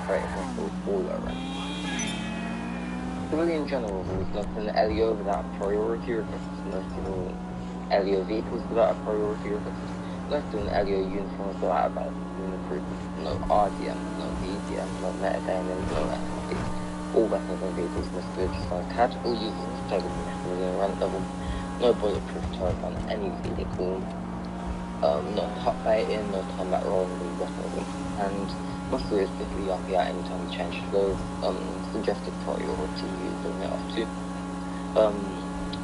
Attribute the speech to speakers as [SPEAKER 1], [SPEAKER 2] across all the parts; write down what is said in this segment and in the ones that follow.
[SPEAKER 1] fighting all around. Civilian general rules nothing LEO without priority requests, nothing LEO vehicles without a priority request, nothing LEO uniforms without a valid improvement, no RDM, no BDM, no metadata, no FFP. All weapons and vehicles must be exercised tactical users stable within run level, no bulletproof turret on any vehicle, no hot fighting, no combat rolling with weaponry, and must always pick the RPI anytime you change flows, suggested priority use limit of 2.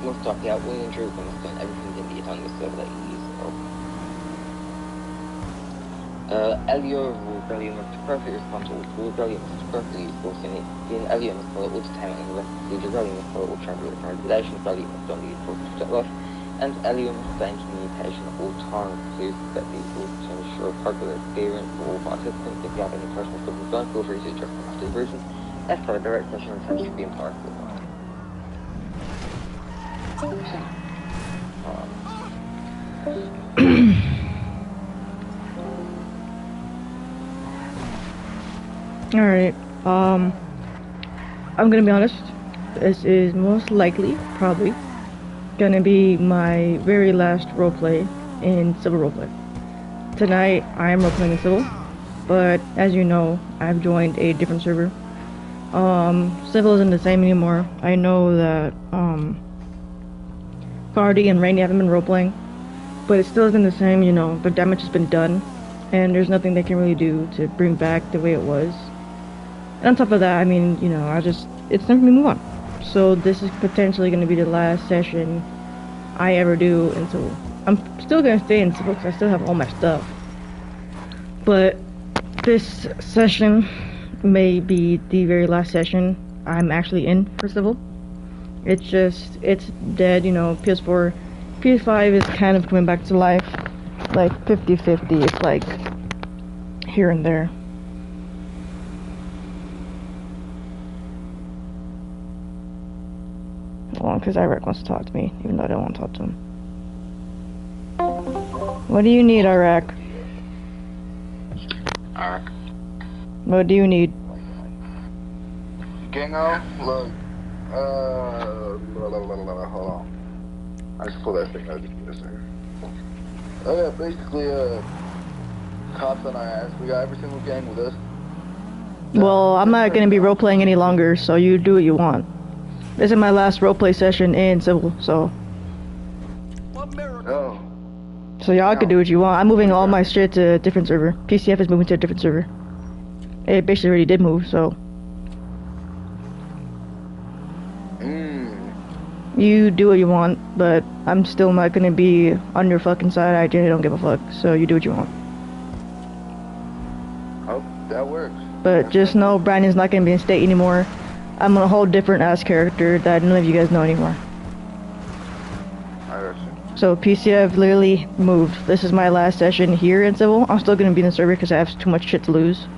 [SPEAKER 1] Must RPI will injuries and must learn everything in the on the server that you use. LEO rebellion must perfectly respond to all rebellion must perfectly use force in it. The LEO must follow all detainment and the rest of the rebellion must follow all transport and regulations, rebellion must only use force to protect life, and LEO must stay in communication at all times to set these rules to ensure appropriate experience for all participants. If you have any questions or concerns, feel free to address them after the briefing. As per the direct session, and should be impartial.
[SPEAKER 2] Alright, I'm gonna be honest, this is most likely, probably, gonna be my very last roleplay in Civil Roleplay. Tonight, I am roleplaying in Civil, but as you know, I've joined a different server. Civil isn't the same anymore. I know that, Cardi and Rainy haven't been roleplaying, but it still isn't the same, you know, the damage has been done, and there's nothing they can really do to bring back the way it was. And on top of that, I mean, you know, it's time for me to move on. So this is potentially going to be the last session I ever do in Civil. I'm still going to stay in Civil because I still have all my stuff. But this session may be the very last session I'm actually in for Civil. It's dead, you know, PS4. PS5 is kind of coming back to life, like 50-50, it's like here and there. Well, because Iraq wants to talk to me, even though I don't want to talk to him. What do you need, Iraq?
[SPEAKER 3] Iraq.
[SPEAKER 2] What do you need?
[SPEAKER 3] Gango, look, hold on. I just pulled that thing out just a second. Oh yeah, basically, cops on our ass. We got every single gang with us.
[SPEAKER 2] Well, I'm not going to be roleplaying any longer, so you do what you want. This is my last roleplay session in Civil, so...
[SPEAKER 3] Oh.
[SPEAKER 2] So y'all can do what you want. I'm moving all my shit to a different server. PCF is moving to a different server. It basically already did move, so... You do what you want, but I'm still not gonna be on your fucking side. I generally don't give a fuck, so you do what you want.
[SPEAKER 3] Oh, that works.
[SPEAKER 2] But just know Brandon's not gonna be in state anymore. I'm a whole different ass character that none of you guys know anymore.
[SPEAKER 3] I got you.
[SPEAKER 2] So PCF literally moved. This is my last session here in Civil. I'm still gonna be in the server because I have too much shit to lose.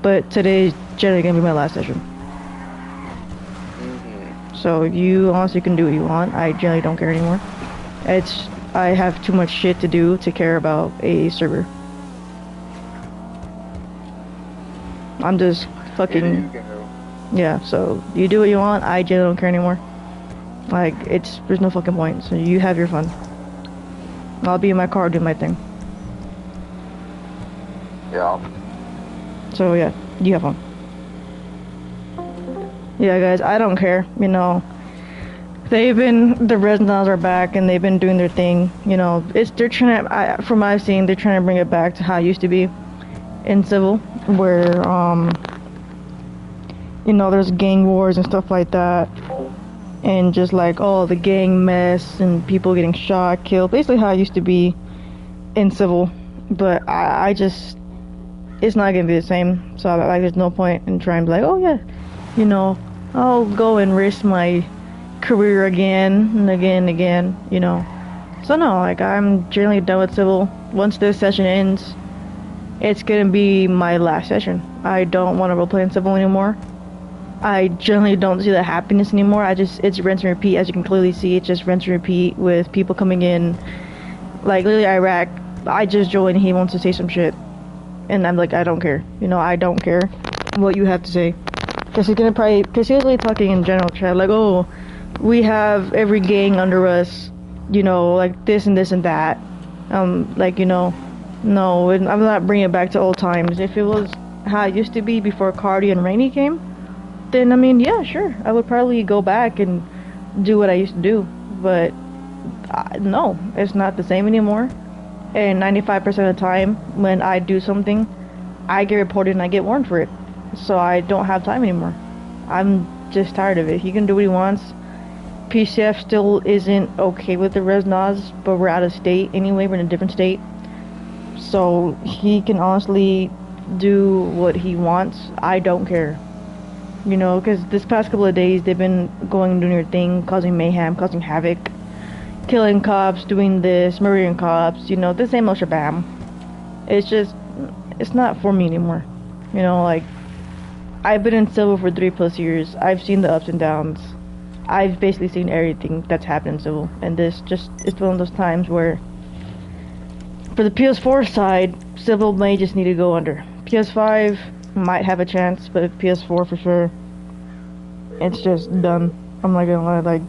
[SPEAKER 2] But today's generally gonna be my last session. So you honestly can do what you want. I generally don't care anymore. I have too much shit to do to care about a server. I'm just fucking... Yeah, so you do what you want. I generally don't care anymore. Like, there's no fucking point. So you have your fun. I'll be in my car doing my thing.
[SPEAKER 3] Yeah.
[SPEAKER 2] So yeah, you have fun. Yeah, guys, I don't care, you know. The Resonals are back and they've been doing their thing, you know. They're trying to, from what I've seen, they're trying to bring it back to how it used to be in Civil, where, you know, there's gang wars and stuff like that. And just like, oh, the gang mess and people getting shot, killed. Basically how it used to be in Civil. But I just, it's not gonna be the same. So, like, there's no point in trying to be like, oh, yeah, you know, I'll go and risk my career again and again and again, you know. So no, like, I'm generally done with Civil. Once this session ends, it's gonna be my last session. I don't want to roleplay in Civil anymore. I generally don't see the happiness anymore. It's rinse and repeat. As you can clearly see, it's just rinse and repeat with people coming in. Like, literally, Iraq, I just joined, he wants to say some shit. And I'm like, I don't care. You know, I don't care. what you have to say. Because he's gonna probably, because he was really talking in general chat, like, oh, we have every gang under us, you know, like this and this and that. Like, you know, no, I'm not bringing it back to old times. If it was how it used to be before Cardi and Rainy came, then I mean, yeah, sure, I would probably go back and do what I used to do. But no, it's not the same anymore. And 95% of the time, when I do something, I get reported and I get warned for it. So I don't have time anymore. I'm just tired of it. He can do what he wants. PCF still isn't okay with the Resnaz, but we're out of state anyway. We're in a different state. So he can honestly do what he wants. I don't care. You know, because this past couple of days, they've been going and doing their thing, causing mayhem, causing havoc, killing cops, doing this, murdering cops, you know, the same old shabam. It's just, it's not for me anymore. You know, like, I've been in Civil for 3+ years. I've seen the ups and downs. I've basically seen everything that's happened in Civil. And this just, it's one of those times where, for the PS4 side, Civil may just need to go under. PS5 might have a chance, but PS4 for sure, it's just done. I'm not gonna lie, like,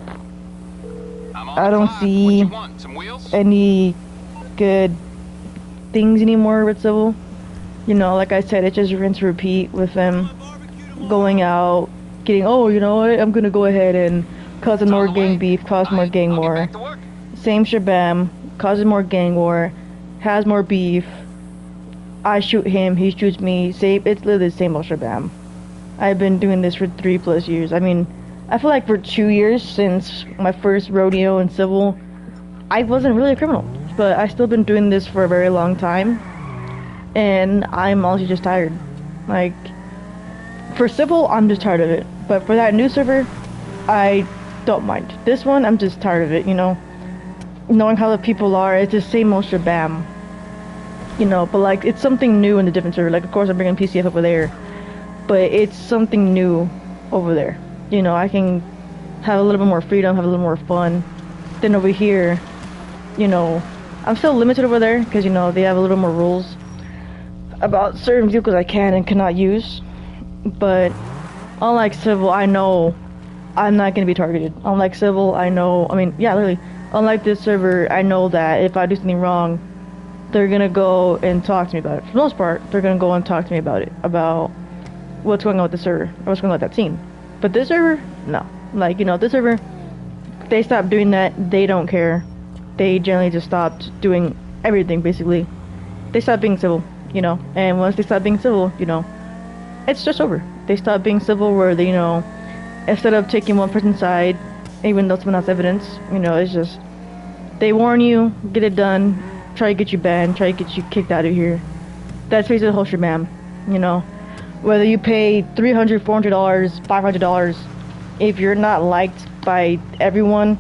[SPEAKER 2] I don't see any good things anymore with Civil. You know, like I said, it's just rinse and repeat with them going out, getting, oh, you know what, I'm gonna go ahead and cause more gang beef, cause more gang war. Same shabam, causes more gang war, has more beef. I shoot him, he shoots me. Same, it's literally the same old shabam. I've been doing this for 3+ years. I mean, I feel like for 2 years since my first rodeo in Civil, I wasn't really a criminal, but I still been doing this for a very long time, and I'm honestly just tired. Like, for Civil, I'm just tired of it, but for that new server, I don't mind. This one, I'm just tired of it, you know? Knowing how the people are, it's the same old shabam. You know, but like, it's something new in the different server. Like, of course, I'm bringing PCF over there, but it's something new over there. You know, I can have a little bit more freedom, have a little more fun. Then over here, you know, I'm still limited over there because, you know, they have a little more rules about certain vehicles I can and cannot use. But unlike Civil, I know I'm not going to be targeted. Unlike Civil, I know, I mean, yeah, literally, unlike this server, I know that if I do something wrong, they're gonna go and talk to me about it. For the most part, they're gonna go and talk to me about it, about what's going on with the server, or what's going on with that scene. But this server, no. Like, you know, this server, they stopped doing that. They don't care. They generally just stopped doing everything, basically. They stopped being civil, you know. And once they stop being civil, you know, it's just over. They stopped being civil where they, you know, instead of taking one person's side, even though someone has evidence, you know, it's just, they warn you, get it done, try to get you banned, try to get you kicked out of here. That's basically the whole shebang, you know. Whether you pay $300, $400, $500, if you're not liked by everyone,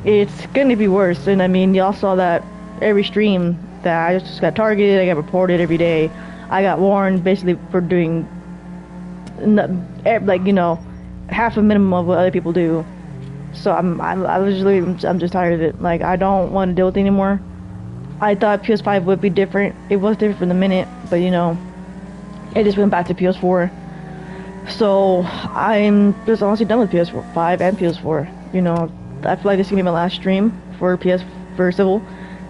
[SPEAKER 2] it's gonna be worse. And I mean, y'all saw that every stream that I just got targeted, I got reported every day. I got warned basically for doing, like, you know, half a minimum of what other people do. So I'm just tired of it. Like, I don't want to deal with it anymore. I thought PS5 would be different. It was different for the minute, but you know, it just went back to PS4. So I'm just honestly done with PS5 and PS4. You know, I feel like this is gonna be my last stream for Civil,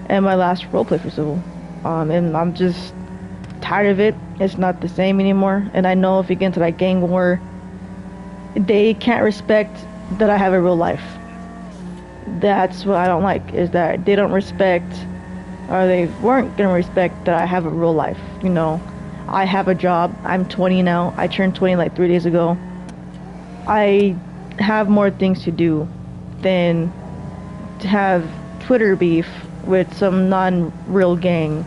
[SPEAKER 2] and my last roleplay for Civil. And I'm just tired of it. It's not the same anymore. And I know if you get into that gang war, they can't respect that I have a real life. That's what I don't like, is that they don't respect, or they weren't gonna respect that I have a real life. You know, I have a job. I'm 20 now. I turned 20 like 3 days ago. I have more things to do than to have Twitter beef with some non-real gang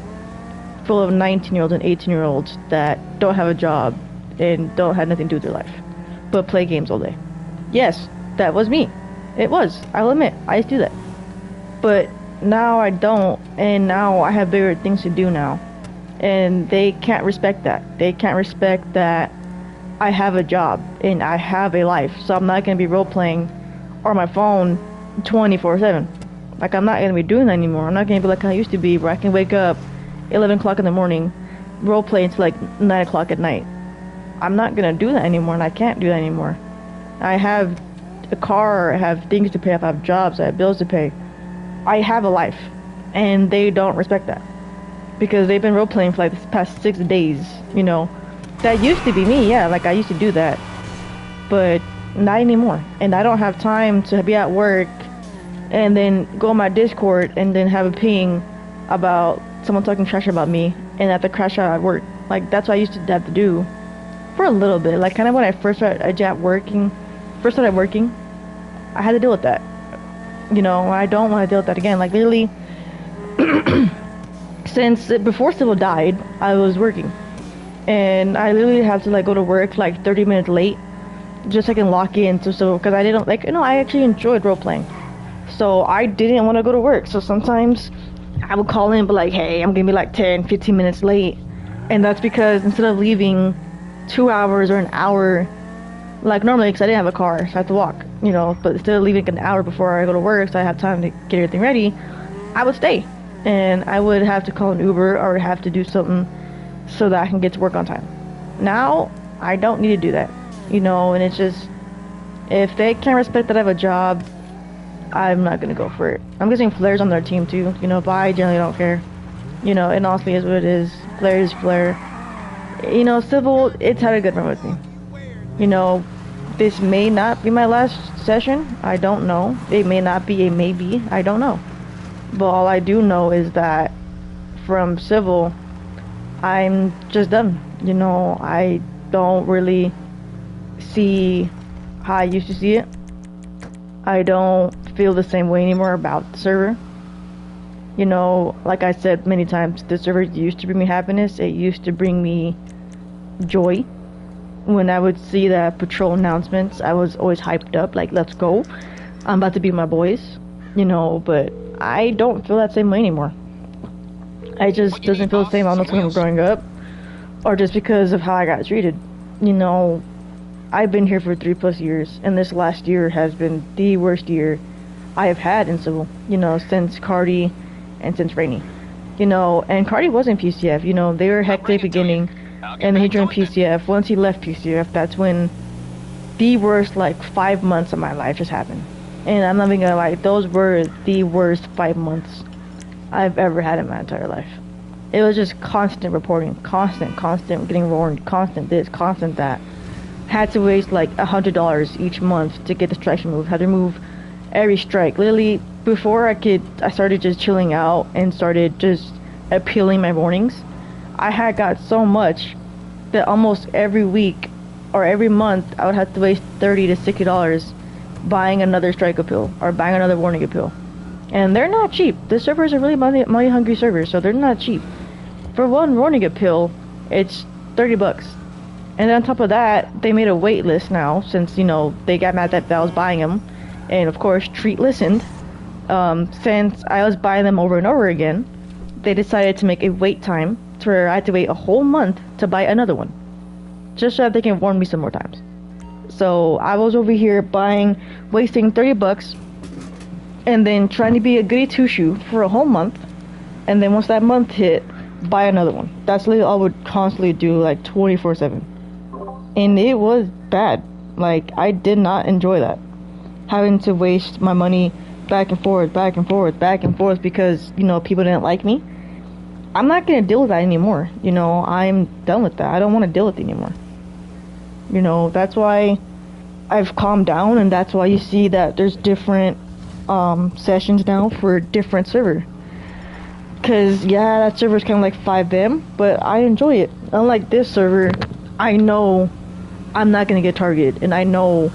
[SPEAKER 2] full of 19-year-olds and 18-year-olds that don't have a job and don't have nothing to do with their life, but play games all day. Yes, that was me. It was. I'll admit, I used to do that. But now I don't, and now I have bigger things to do now. And they can't respect that. They can't respect that I have a job and I have a life. So I'm not going to be role-playing on my phone 24/7. Like, I'm not going to be doing that anymore. I'm not going to be like I used to be, where I can wake up 11 o'clock in the morning, role-play until like 9 o'clock at night. I'm not gonna do that anymore, and I can't do that anymore. I have a car, I have things to pay, I have jobs, I have bills to pay. I have a life, and they don't respect that because they've been role playing for like the past 6 days. You know, that used to be me. Yeah, like I used to do that, but not anymore. And I don't have time to be at work and then go on my Discord and then have a ping about someone talking trash about me and have to crash out at work. Like that's what I used to have to do for a little bit. Like kind of when I first started working, I had to deal with that. You know, I don't want to deal with that again. Like literally, since before Civil died, I was working, and I literally had to like go to work like 30 minutes late, just so I can lock in. So because I didn't like, I actually enjoyed role playing, so I didn't want to go to work. So sometimes I would call in, but like, hey, I'm gonna be like 10, 15 minutes late, and that's because instead of leaving 2 hours or an hour, like normally, because I didn't have a car, so I had to walk, you know, but instead of leaving an hour before I go to work, so I have time to get everything ready, I would stay, and I would have to call an Uber or have to do something so that I can get to work on time. Now, I don't need to do that, you know, and it's just, if they can't respect that I have a job, I'm not gonna go for it. I'm guessing Flair's on their team too, you know, but I generally don't care, you know, it honestly is what it is. Flair is Flair. You know, Civil, it's had a good run with me. You know, this may not be my last session. I don't know. It may not be a maybe. I don't know. But all I do know is that from Civil, I'm just done. You know, I don't really see how I used to see it. I don't feel the same way anymore about the server. You know, like I said many times, the server used to bring me happiness. It used to bring me joy. When I would see the patrol announcements, I was always hyped up, like, let's go. I'm about to be my boys, you know, but I don't feel that same way anymore. I just doesn't feel the same. I don't know if it's from growing up or just because of how I got treated. You know, I've been here for 3+ years, and this last year has been the worst year I have had in Civil, you know, since Cardi and since Rainy. You know, and Cardi was in PCF, you know, they were hectic beginning. And then he joined PCF. Once he left PCF, that's when the worst, like, 5 months of my life just happened. And I'm not even gonna lie, those were the worst 5 months I've ever had in my entire life. It was just constant reporting, constant, getting warned, constant this, constant that. Had to waste like $100 each month to get the strikes removed. Had to remove every strike. Literally, before I started just chilling out and started just appealing my warnings. I had got so much that almost every week or every month I would have to waste $30 to $60 buying another strike appeal or buying another warning appeal. And they're not cheap. The servers are really money hungry servers, so they're not cheap. For one warning appeal, it's $30. And then on top of that, they made a wait list now since, you know, they got mad that I was buying them. And of course, Treat listened. Since I was buying them over and over again, they decided to make a wait time where I had to wait a whole month to buy another one, just so that they can warn me some more times. So I was over here wasting $30, and then trying to be a goody two shoe for a whole month, and then once that month hit, buy another one. That's literally all I would constantly do, like 24/7, and it was bad. Like I did not enjoy that, having to waste my money back and forth because, you know, people didn't like me. I'm not gonna deal with that anymore. You know, I'm done with that. I don't want to deal with it anymore. You know, that's why I've calmed down, and that's why you see that there's different sessions now for different server. Cause yeah, that server is kind of like 5M, but I enjoy it. Unlike this server, I know I'm not gonna get targeted, and I know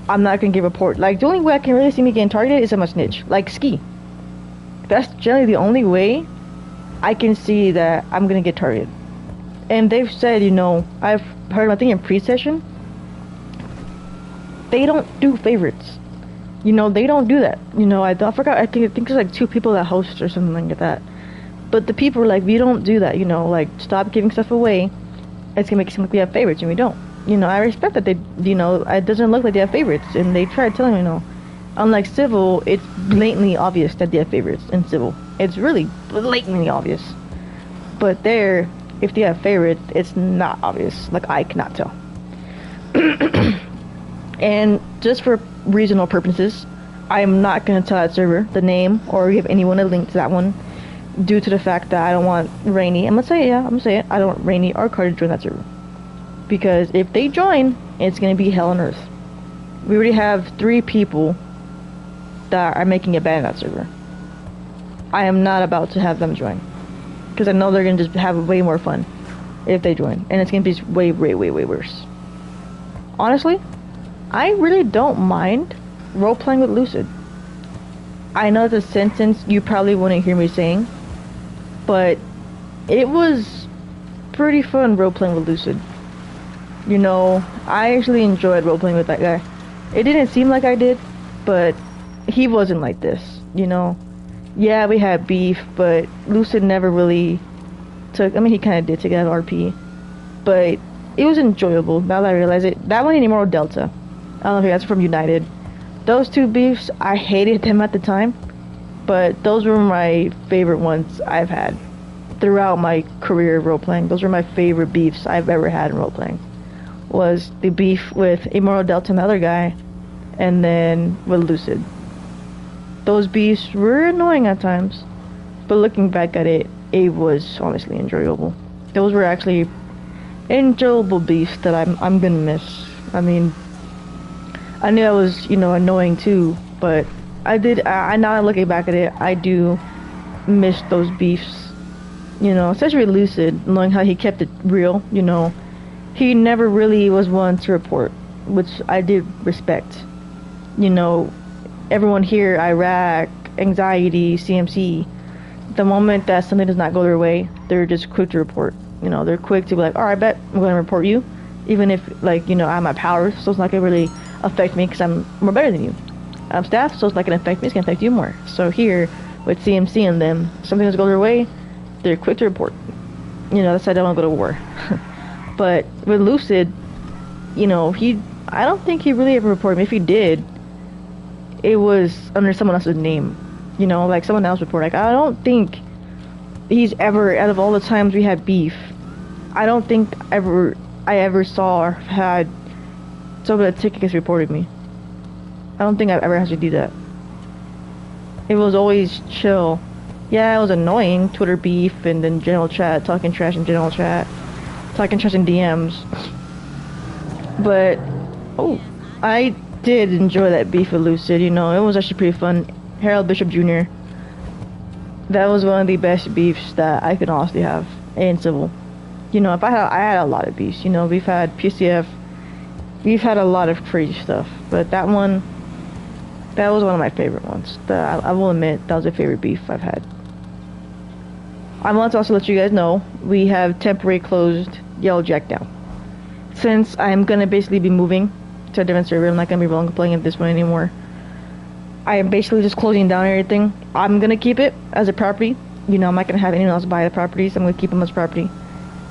[SPEAKER 2] I'm not gonna get reported. Like the only way I can really see me getting targeted is if I'm a snitch, like Ski. That's generally the only way I can see that I'm gonna get targeted. And they've said, you know, I've heard, I think in pre-session, they don't do favorites. You know, they don't do that. You know, I forgot, I think there's like 2 people that host or something like that. But the people are like, we don't do that, you know, like, stop giving stuff away. It's gonna make it seem like we have favorites, and we don't. You know, I respect that they, you know, it doesn't look like they have favorites, and they try telling me, you know. Unlike Civil, it's blatantly obvious that they have favorites in Civil. It's really blatantly obvious. But there, if they have favorites, it's not obvious. Like, I cannot tell. And just for reasonable purposes, I am not going to tell that server the name or give anyone a link to that one due to the fact that I don't want Rainy. I'm going to say it, yeah, I'm going to say it. I don't want Rainy or Carter to join that server. Because if they join, it's going to be hell on earth. We already have 3 people that are making it bad in that server. I am not about to have them join. Because I know they're going to just have way more fun if they join. And it's going to be way, way, way, way worse. Honestly, I really don't mind role-playing with Lucid. I know it's a sentence you probably wouldn't hear me saying, but it was pretty fun role-playing with Lucid. You know, I actually enjoyed role-playing with that guy. It didn't seem like I did, but he wasn't like this, you know. Yeah, we had beef, but Lucid never really took... I mean, he kind of did take out RP, but it was enjoyable, now that I realize it. That one in Immortal Delta. I don't know if you guys are from United. Those 2 beefs, I hated them at the time, but those were my favorite ones I've had throughout my career of role-playing. Those were my favorite beefs I've ever had in role-playing. Was the beef with Immortal Delta and the other guy, and then with Lucid. Those beefs were annoying at times, but looking back at it, it was honestly enjoyable. Those were actually enjoyable beefs that I'm gonna miss. I mean, I knew I was, you know, annoying too, but I now looking back at it, I do miss those beefs. You know, especially with Lucid, knowing how he kept it real, you know. He never really was one to report, which I did respect. You know, everyone here, Iraq, anxiety, CMC, the moment that something does not go their way, they're just quick to report. You know, they're quick to be like, alright, bet, I'm going to report you. Even if, like, you know, I have my powers, so it's not going to really affect me because I'm more better than you. I'm staff, so it's not going to affect me, it's going to affect you more. So here, with CMC and them, something doesn't go their way, they're quick to report. You know, that's why I don't want to go to war. But with Lucid, you know, I don't think he really ever reported me. If he did, it was under someone else's name. You know, like someone else reported. Like, I don't think he's ever, out of all the times we had beef, I don't think I ever saw or had someone that ticket reported me. I don't think I've ever had to do that. It was always chill. Yeah, it was annoying, Twitter beef and then general chat, talking trash in general chat, talking trash in DMs. But, oh, I did enjoy that beef with Lucid, you know, it was actually pretty fun. Harold Bishop Jr. That was one of the best beefs that I could honestly have in Civil. You know, I had a lot of beefs, you know, we've had PCF, we've had a lot of crazy stuff, but that was one of my favorite ones. I will admit, that was a favorite beef I've had. I want to also let you guys know, we have temporarily closed Yellow Jack down. Since I'm going to basically be moving to a different server, I'm not going to be playing at this one anymore. I am basically just closing down everything. I'm going to keep it as a property. You know, I'm not going to have anyone else buy the properties. I'm going to keep them as property.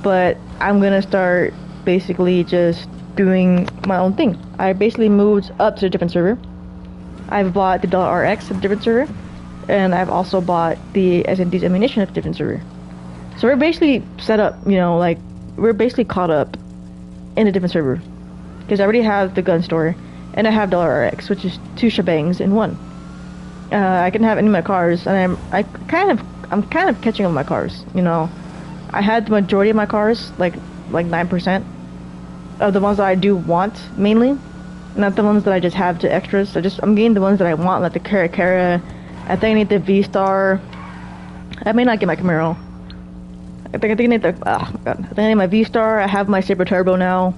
[SPEAKER 2] But I'm going to start basically just doing my own thing. I basically moved up to a different server. I've bought the $RX at a different server. And I've also bought the SND's ammunition at a different server. So we're basically set up, you know, like, we're basically caught up in a different server. Because I already have the gun store, and I have $RX, which is 2 shebangs in 1. I can have any of my cars, and I'm kind of catching up on my cars, you know. I had the majority of my cars, like 9% of the ones that I do want, mainly. Not the ones that I just have to extras. I'm getting the ones that I want, like the Cara. I think I need the V-Star. I may not get my Camaro. I think I need the... Oh my god. I think I need my V-Star. I have my Saber Turbo now.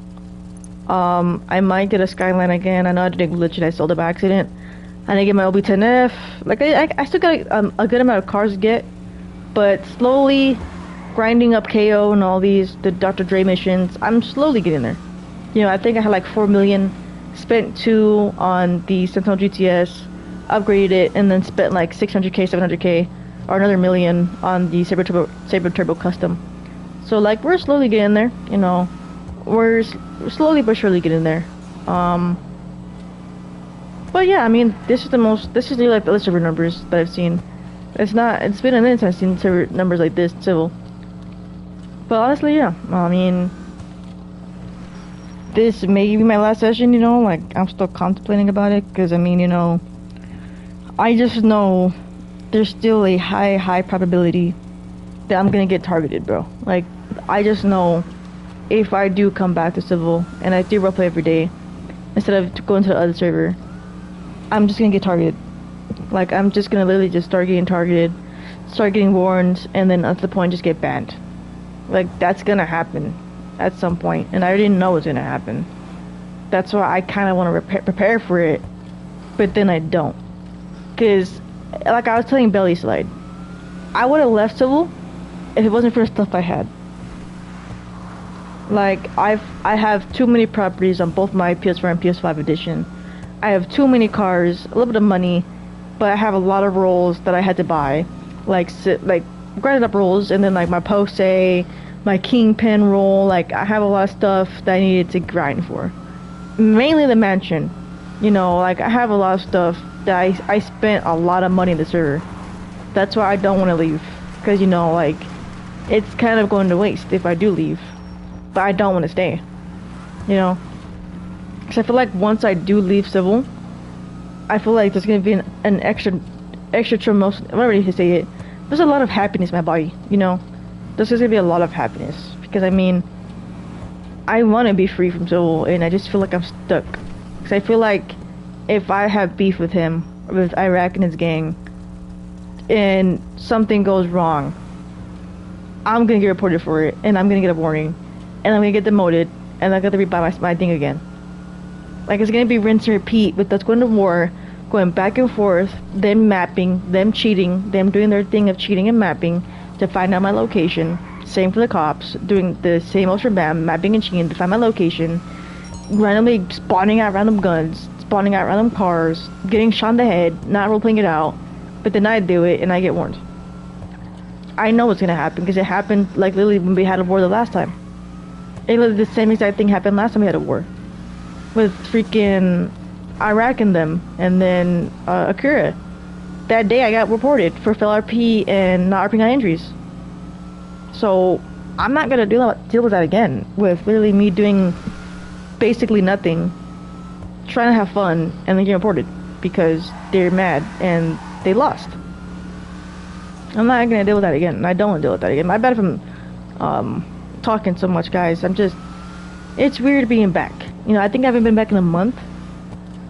[SPEAKER 2] I might get a Skyline again. I know I did a glitch and I sold it by accident. I need to get my OB10F. Like, I still got a good amount of cars to get. But slowly grinding up KO and all these, the Dr. Dre missions, I'm slowly getting there. You know, I think I had like 4 million. Spent 2 on the Sentinel GTS. Upgraded it, and then spent like 600k, 700k, or another million on the Saber Turbo Custom. So like, we're slowly getting there, you know. We're slowly but surely getting there. But yeah, I mean, this is really like the server numbers that I've seen. It's been a minute since I've seen server numbers like this, Civil. But honestly, yeah. I mean, this may be my last session, you know, like, I'm still contemplating about it, because, I mean, you know, I just know there's still a high probability that I'm gonna get targeted, bro. Like, I just know if I do come back to Civil, and I do roleplay every day, instead of going to the other server, I'm just gonna get targeted. Like, I'm just gonna literally just start getting targeted, start getting warned, and then at the point just get banned. Like, that's gonna happen at some point, and I already know it's gonna happen. That's why I kind of want to prepare for it, but then I don't. Because, like I was telling Belly Slide, I would have left Civil if it wasn't for the stuff I had. Like, I have too many properties on both my PS4 and PS5 edition. I have too many cars, a little bit of money, but I have a lot of roles that I had to buy. Like grinded up roles, and then like my post-A, my Kingpin role. Like, I have a lot of stuff that I needed to grind for. Mainly the mansion. You know, like, I have a lot of stuff that I spent a lot of money in the server. That's why I don't want to leave. Because, you know, like, it's kind of going to waste if I do leave. But I don't want to stay. You know? Because I feel like once I do leave Civil, I feel like there's going to be an extra whatever you say it, there's a lot of happiness in my body, you know? There's going to be a lot of happiness. Because, I mean, I want to be free from Civil, and I just feel like I'm stuck. Because I feel like if I have beef with him, with Iraq and his gang, and something goes wrong, I'm going to get reported for it, and I'm going to get a warning, and I'm going to get demoted, and I'm going to rebuy my thing again. Like, it's going to be rinse and repeat with us going to war, going back and forth, them mapping, them cheating, them doing their thing of cheating and mapping to find out my location. Same for the cops, doing the same old shebang, mapping and cheating to find my location, randomly spawning out random guns, spawning out random cars, getting shot in the head, not role-playing it out, but then I do it and I get warned. I know what's going to happen because it happened, like, literally when we had a war the last time. The same exact thing happened last time we had a war. With freaking Iraq and them, and then Akira. That day I got reported for fail RP and not RPing on injuries. So I'm not gonna deal with that again. With literally me doing basically nothing, trying to have fun, and then get reported because they're mad and they lost. I'm not gonna deal with that again. I don't want to deal with that again. My bad if I'm talking so much, guys. It's weird being back. You know, I think I haven't been back in a month.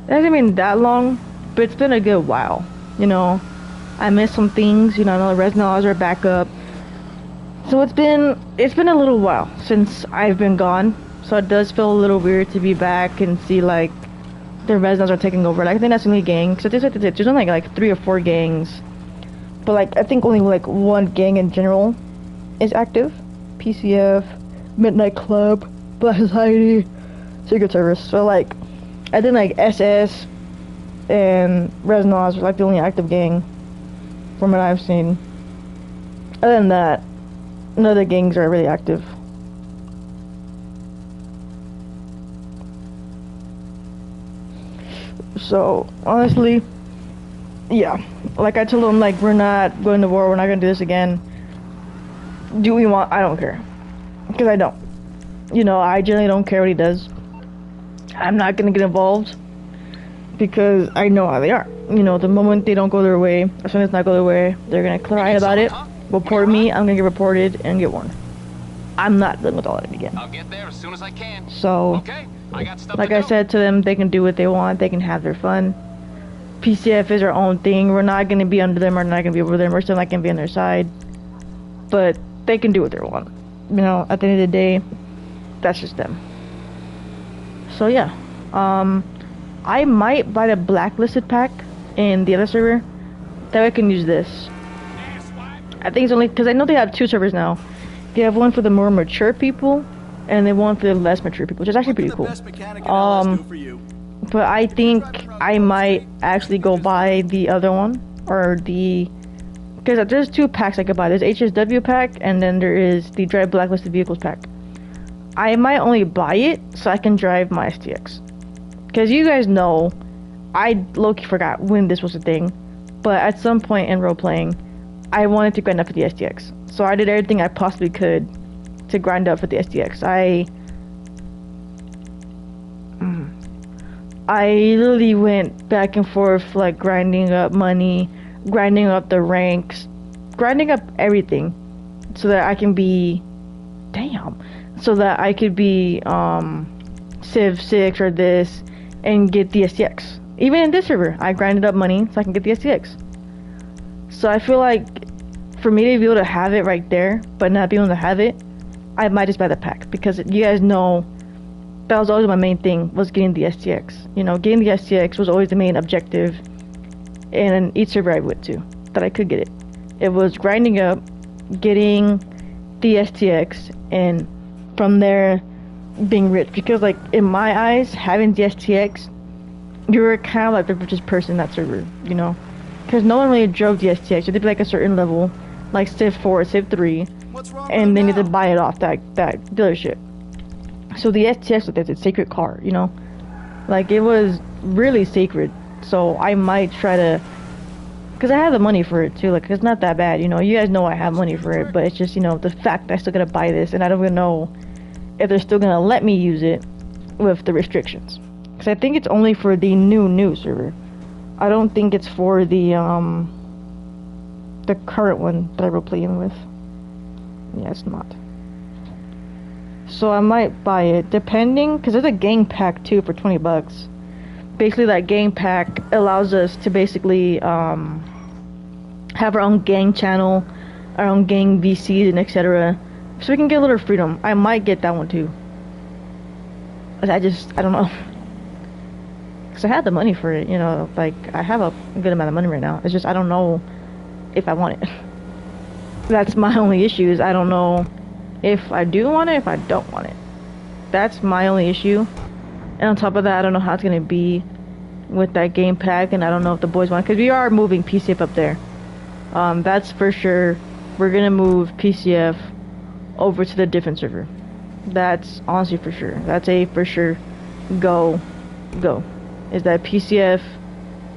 [SPEAKER 2] It hasn't been that long, but it's been a good while. You know, I missed some things. You know, I know the resin laws are back up. So it's been a little while since I've been gone. So it does feel a little weird to be back and see like the residents are taking over. Like, I think that's the only gang. So there's only like 3 or 4 gangs, but like I think only like 1 gang in general is active. PCF, Midnight Club, Black Society, Secret Service. So like I think like SS and Resnos are like the only active gang from what I've seen. Other than that, none of the gangs are really active. So honestly, yeah, like I told them, like, we're not going to war, we're not gonna do this again. Do we want? I don't care, because I don't. You know, I generally don't care what he does. I'm not gonna get involved because I know how they are. You know, the moment they don't go their way, as soon as not go their way, they're gonna cry about it, report me, I'm gonna get reported and get warned. I'm not dealing with all that again.
[SPEAKER 4] I'll get there as soon as I can.
[SPEAKER 2] So,
[SPEAKER 4] okay, I got stuff
[SPEAKER 2] like
[SPEAKER 4] to
[SPEAKER 2] I
[SPEAKER 4] do.
[SPEAKER 2] said to them, they can do what they want, they can have their fun. PCF is our own thing, we're not gonna be under them, we're not gonna be over them, we're still not gonna be on their side. But they can do what they want. You know, at the end of the day, that's just them. So yeah, I might buy the blacklisted pack in the other server. That way I can use this. I think it's only because I know they have 2 servers now. They have one for the more mature people, and then one for the less mature people, which is actually pretty cool. But I think I might actually go buy the other one, or because there's 2 packs I could buy. There's HSW pack, and then there is the Drive Blacklisted Vehicles pack. I might only buy it so I can drive my STX. Because you guys know, I low-key forgot when this was a thing, but at some point in role-playing, I wanted to grind up for the STX. So I did everything I possibly could to grind up for the STX. I literally went back and forth, like grinding up money, grinding up the ranks, grinding up everything, so that I can be, so that I could be Civ 6 or this, and get the STX. Even in this server, I grinded up money so I can get the STX. So I feel like for me to be able to have it right there, but not be able to have it, I might just buy the pack, because you guys know that was always my main thing, was getting the STX. You know, getting the STX was always the main objective in each server I went to, that I could get it. It was grinding up, getting the STX, and from there, being rich. Because, like, in my eyes, having the STX, you're kind of like the richest person in that server, you know? Because no one really drove the STX. You have to be like a certain level, like Civ 4, Civ 3, and then you have to buy it off that dealership. So the STX was a sacred car, you know? Like, it was really sacred. So I might try to, because I have the money for it too. Like, it's not that bad, you know? You guys know I have money for it, but it's just, you know, the fact that I still gotta buy this, and I don't even know if they're still gonna let me use it with the restrictions. Because I think it's only for the new server. I don't think it's for the current one that we're playing with. Yeah, it's not. So I might buy it, depending, because there's a gang pack too for $20. Basically, that gang pack allows us to basically have our own gang channel, our own gang VCs, and etc. So we can get a little freedom. I might get that one too. But I don't know. Because I have the money for it, you know. Like, I have a good amount of money right now. It's just I don't know if I want it. That's my only issue, is I don't know if I do want it, if I don't want it. That's my only issue. And on top of that, I don't know how it's going to be with that game pack, and I don't know if the boys want it, because we are moving PCF up there. That's for sure. We're going to move PCF over to the different server. That's honestly for sure. That's a for sure go. Is that PCF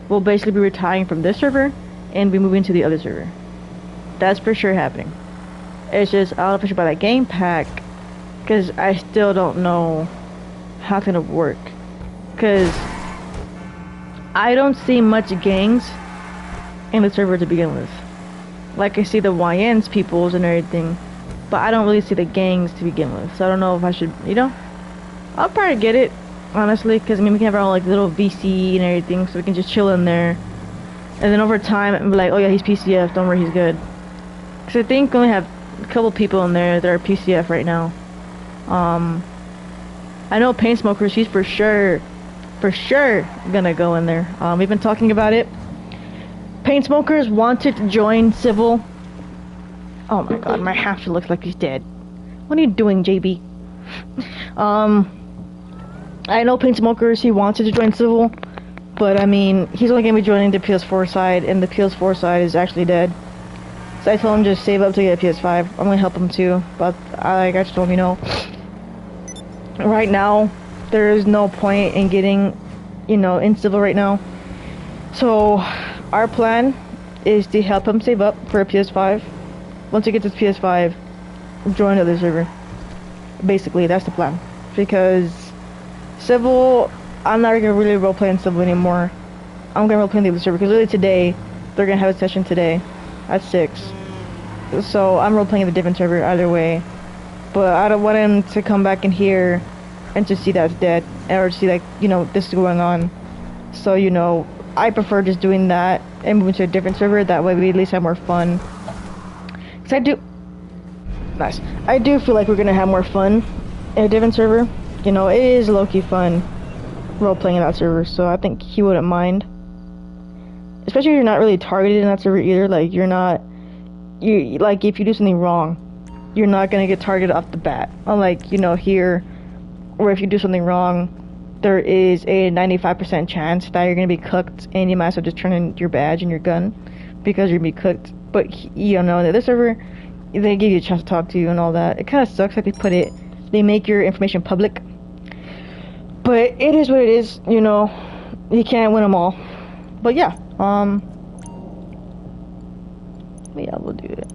[SPEAKER 2] will basically be retiring from this server and be moving to the other server. That's for sure happening. It's just, I don't know if I should buy that game pack, because I still don't know how it's gonna work. Because I don't see much gangs in the server to begin with. Like, I see the YNs peoples and everything, but I don't really see the gangs to begin with. So I don't know if I should, you know, I'll probably get it, honestly, because I mean, we can have our own like little VC and everything, so we can just chill in there. And then over time, and be like, oh yeah, he's PCF, don't worry, he's good. Because I think we only have a couple people in there that are PCF right now. I know Paint Smokers, he's for sure gonna go in there. We've been talking about it. Paint Smokers wanted to join Civil. Oh my god, my hamster looks like he's dead. What are you doing, JB? I know Paint Smokers, he wanted to join Civil, but I mean, he's only gonna be joining the PS4 side, and the PS4 side is actually dead. So I told him just save up to get a PS5. I'm gonna help him too, but I just told him, you know, right now there is no point in getting, you know, in Civil right now. So our plan is to help him save up for a PS5. Once he gets his PS5, join the other server. Basically, that's the plan. Because Civil, I'm not gonna really roleplay in Civil anymore. I'm gonna roleplay in the other server, because literally today, they're gonna have a session today at 6. So I'm roleplaying in the different server either way. But I don't want him to come back in here and to see that it's dead, or to see, like, you know, this is going on. So, you know, I prefer just doing that and moving to a different server. That way we at least have more fun. Because I do feel like we're gonna have more fun in a different server. You know, it is low-key fun role-playing in that server, so I think he wouldn't mind. Especially if you're not really targeted in that server either. Like, like, if you do something wrong, you're not gonna get targeted off the bat. Unlike, you know, here, where if you do something wrong, there is a 95% chance that you're gonna be cooked, and you might as well just turn in your badge and your gun, because you're gonna be cooked. But, you know, in this server, they give you a chance to talk to you and all that. It kind of sucks that they make your information public. But it is what it is, you know. You can't win them all. But yeah, yeah, we'll do it.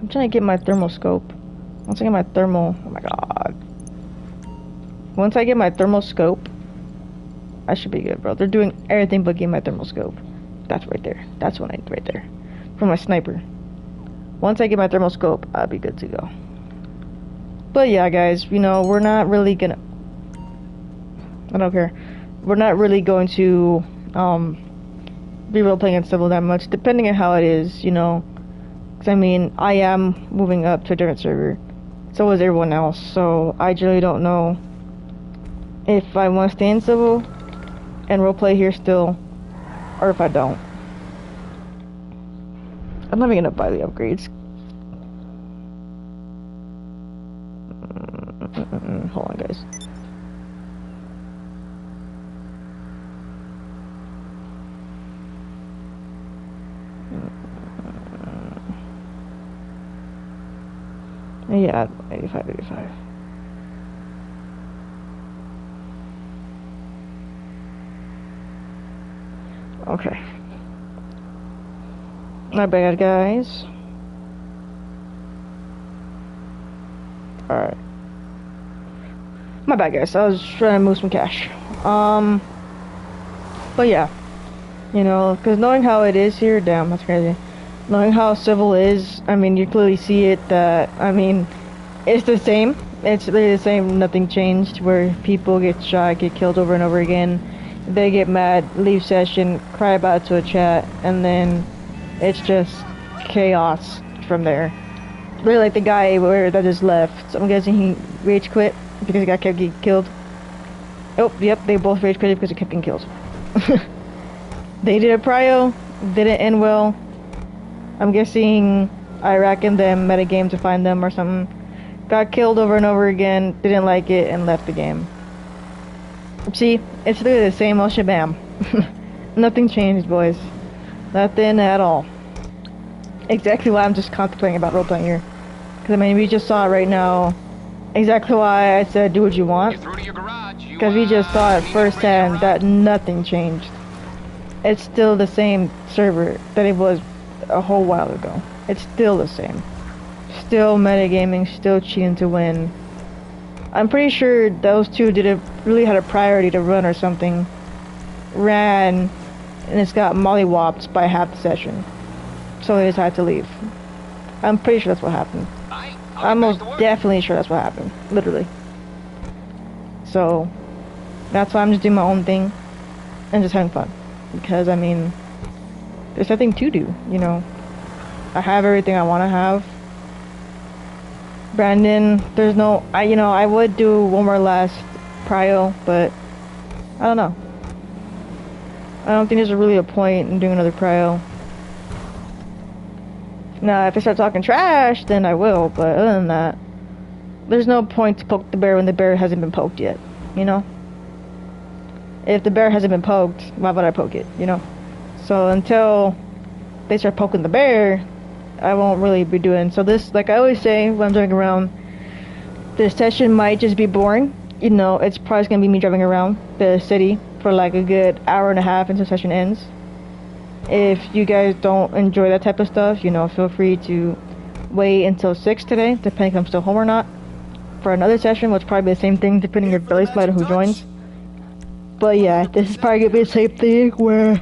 [SPEAKER 2] I'm trying to get my thermal scope. Once I get my thermal, oh my god. Once I get my thermal scope, I should be good, bro. They're doing everything but getting my thermal scope. That's right there. That's what I need right there. For my sniper. Once I get my thermal scope, I'll be good to go. But yeah, guys, you know, we're not really gonna... I don't care. We're not really going to be role-playing in Civil that much, depending on how it is, you know. Because, I mean, I am moving up to a different server. So is everyone else. So I really don't know if I want to stay in Civil and roleplay here still, or if I don't. I'm not even gonna buy the upgrades. Hold on, guys. Yeah, 85, 85. Okay. Not bad, guys. Alright. My bad, guys. I was trying to move some cash. But yeah. You know, because knowing how it is here, damn, that's crazy. Knowing how Civil is, I mean, you clearly see it that, I mean, it's the same. It's literally the same, nothing changed, where people get shot, get killed over and over again. They get mad, leave session, cry about it to a chat, and then it's just chaos from there. Really like the guy that just left. So I'm guessing he rage quit because he kept getting killed. Oh, yep, they both rage quit because he kept getting killed. They did a prio, didn't end well. I'm guessing Iraq and them met a game to find them or something. Got killed over and over again, didn't like it, and left the game. See, it's literally the same old shabam. Nothing changed, boys. Nothing at all. Exactly why I'm just contemplating about roleplaying here. Because, I mean, we just saw it right now. Exactly why I said do what you want. Because we just saw it firsthand that nothing changed. It's still the same server that it was a whole while ago. It's still the same. Still metagaming, still cheating to win. I'm pretty sure those two really had a priority to run or something. Ran, and it's got mollywopped by half the session. So they decided to leave. I'm pretty sure that's what happened. I'm most definitely sure that's what happened. Literally. So, that's why I'm just doing my own thing. And just having fun. Because, I mean, there's nothing to do, you know. I have everything I want to have. Brandon, there's no... I would do one more last prio, but... I don't know. I don't think there's really a point in doing another prio. Now, if I start talking trash, then I will, but other than that... There's no point to poke the bear when the bear hasn't been poked yet, you know? If the bear hasn't been poked, why would I poke it, you know? So until they start poking the bear, I won't really be doing. So this, like I always say when I'm driving around, this session might just be boring. You know, it's probably going to be me driving around the city for like a good hour and a half until the session ends. If you guys don't enjoy that type of stuff, you know, feel free to wait until 6 today, depending if I'm still home or not, for another session, which probably be the same thing depending on your belly slide and who joins. But yeah, this is probably gonna be the same thing where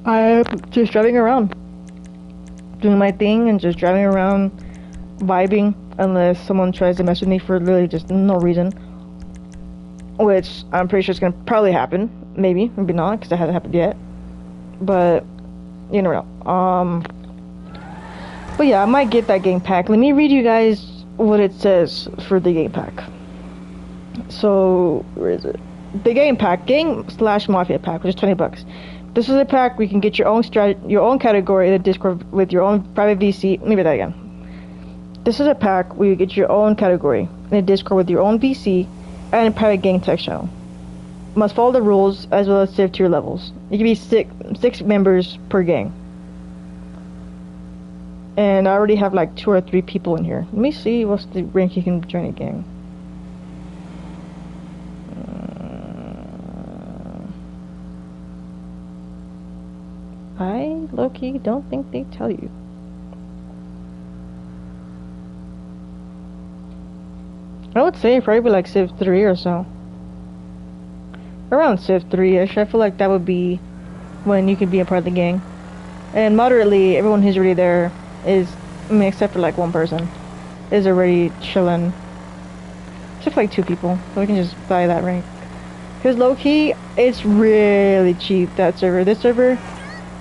[SPEAKER 2] I'm just driving around, doing my thing and just driving around, vibing, unless someone tries to mess with me for literally just no reason. Which I'm pretty sure is gonna probably happen. Maybe, maybe not, because it hasn't happened yet. But you never know. But yeah, I might get that game pack. Let me read you guys what it says for the game pack. So where is it? The game pack, gang/mafia pack, which is $20. This is a pack where you can get your own your own category in the Discord with your own private VC. Let me read that again. This is a pack where you get your own category in the Discord with your own VC and a private gang tech channel. Must follow the rules as well as save tier levels. It can be six members per gang. And I already have like 2 or 3 people in here. Let me see what's the rank you can join a gang. I low-key don't think they tell you. I would say probably like Civ 3 or so. Around Civ 3-ish. I feel like that would be when you could be a part of the gang. And moderately, everyone who's already there is, I mean, except for like one person, is already chilling. Except for like 2 people. So we can just buy that rank. Because low-key, it's really cheap, that server. This server,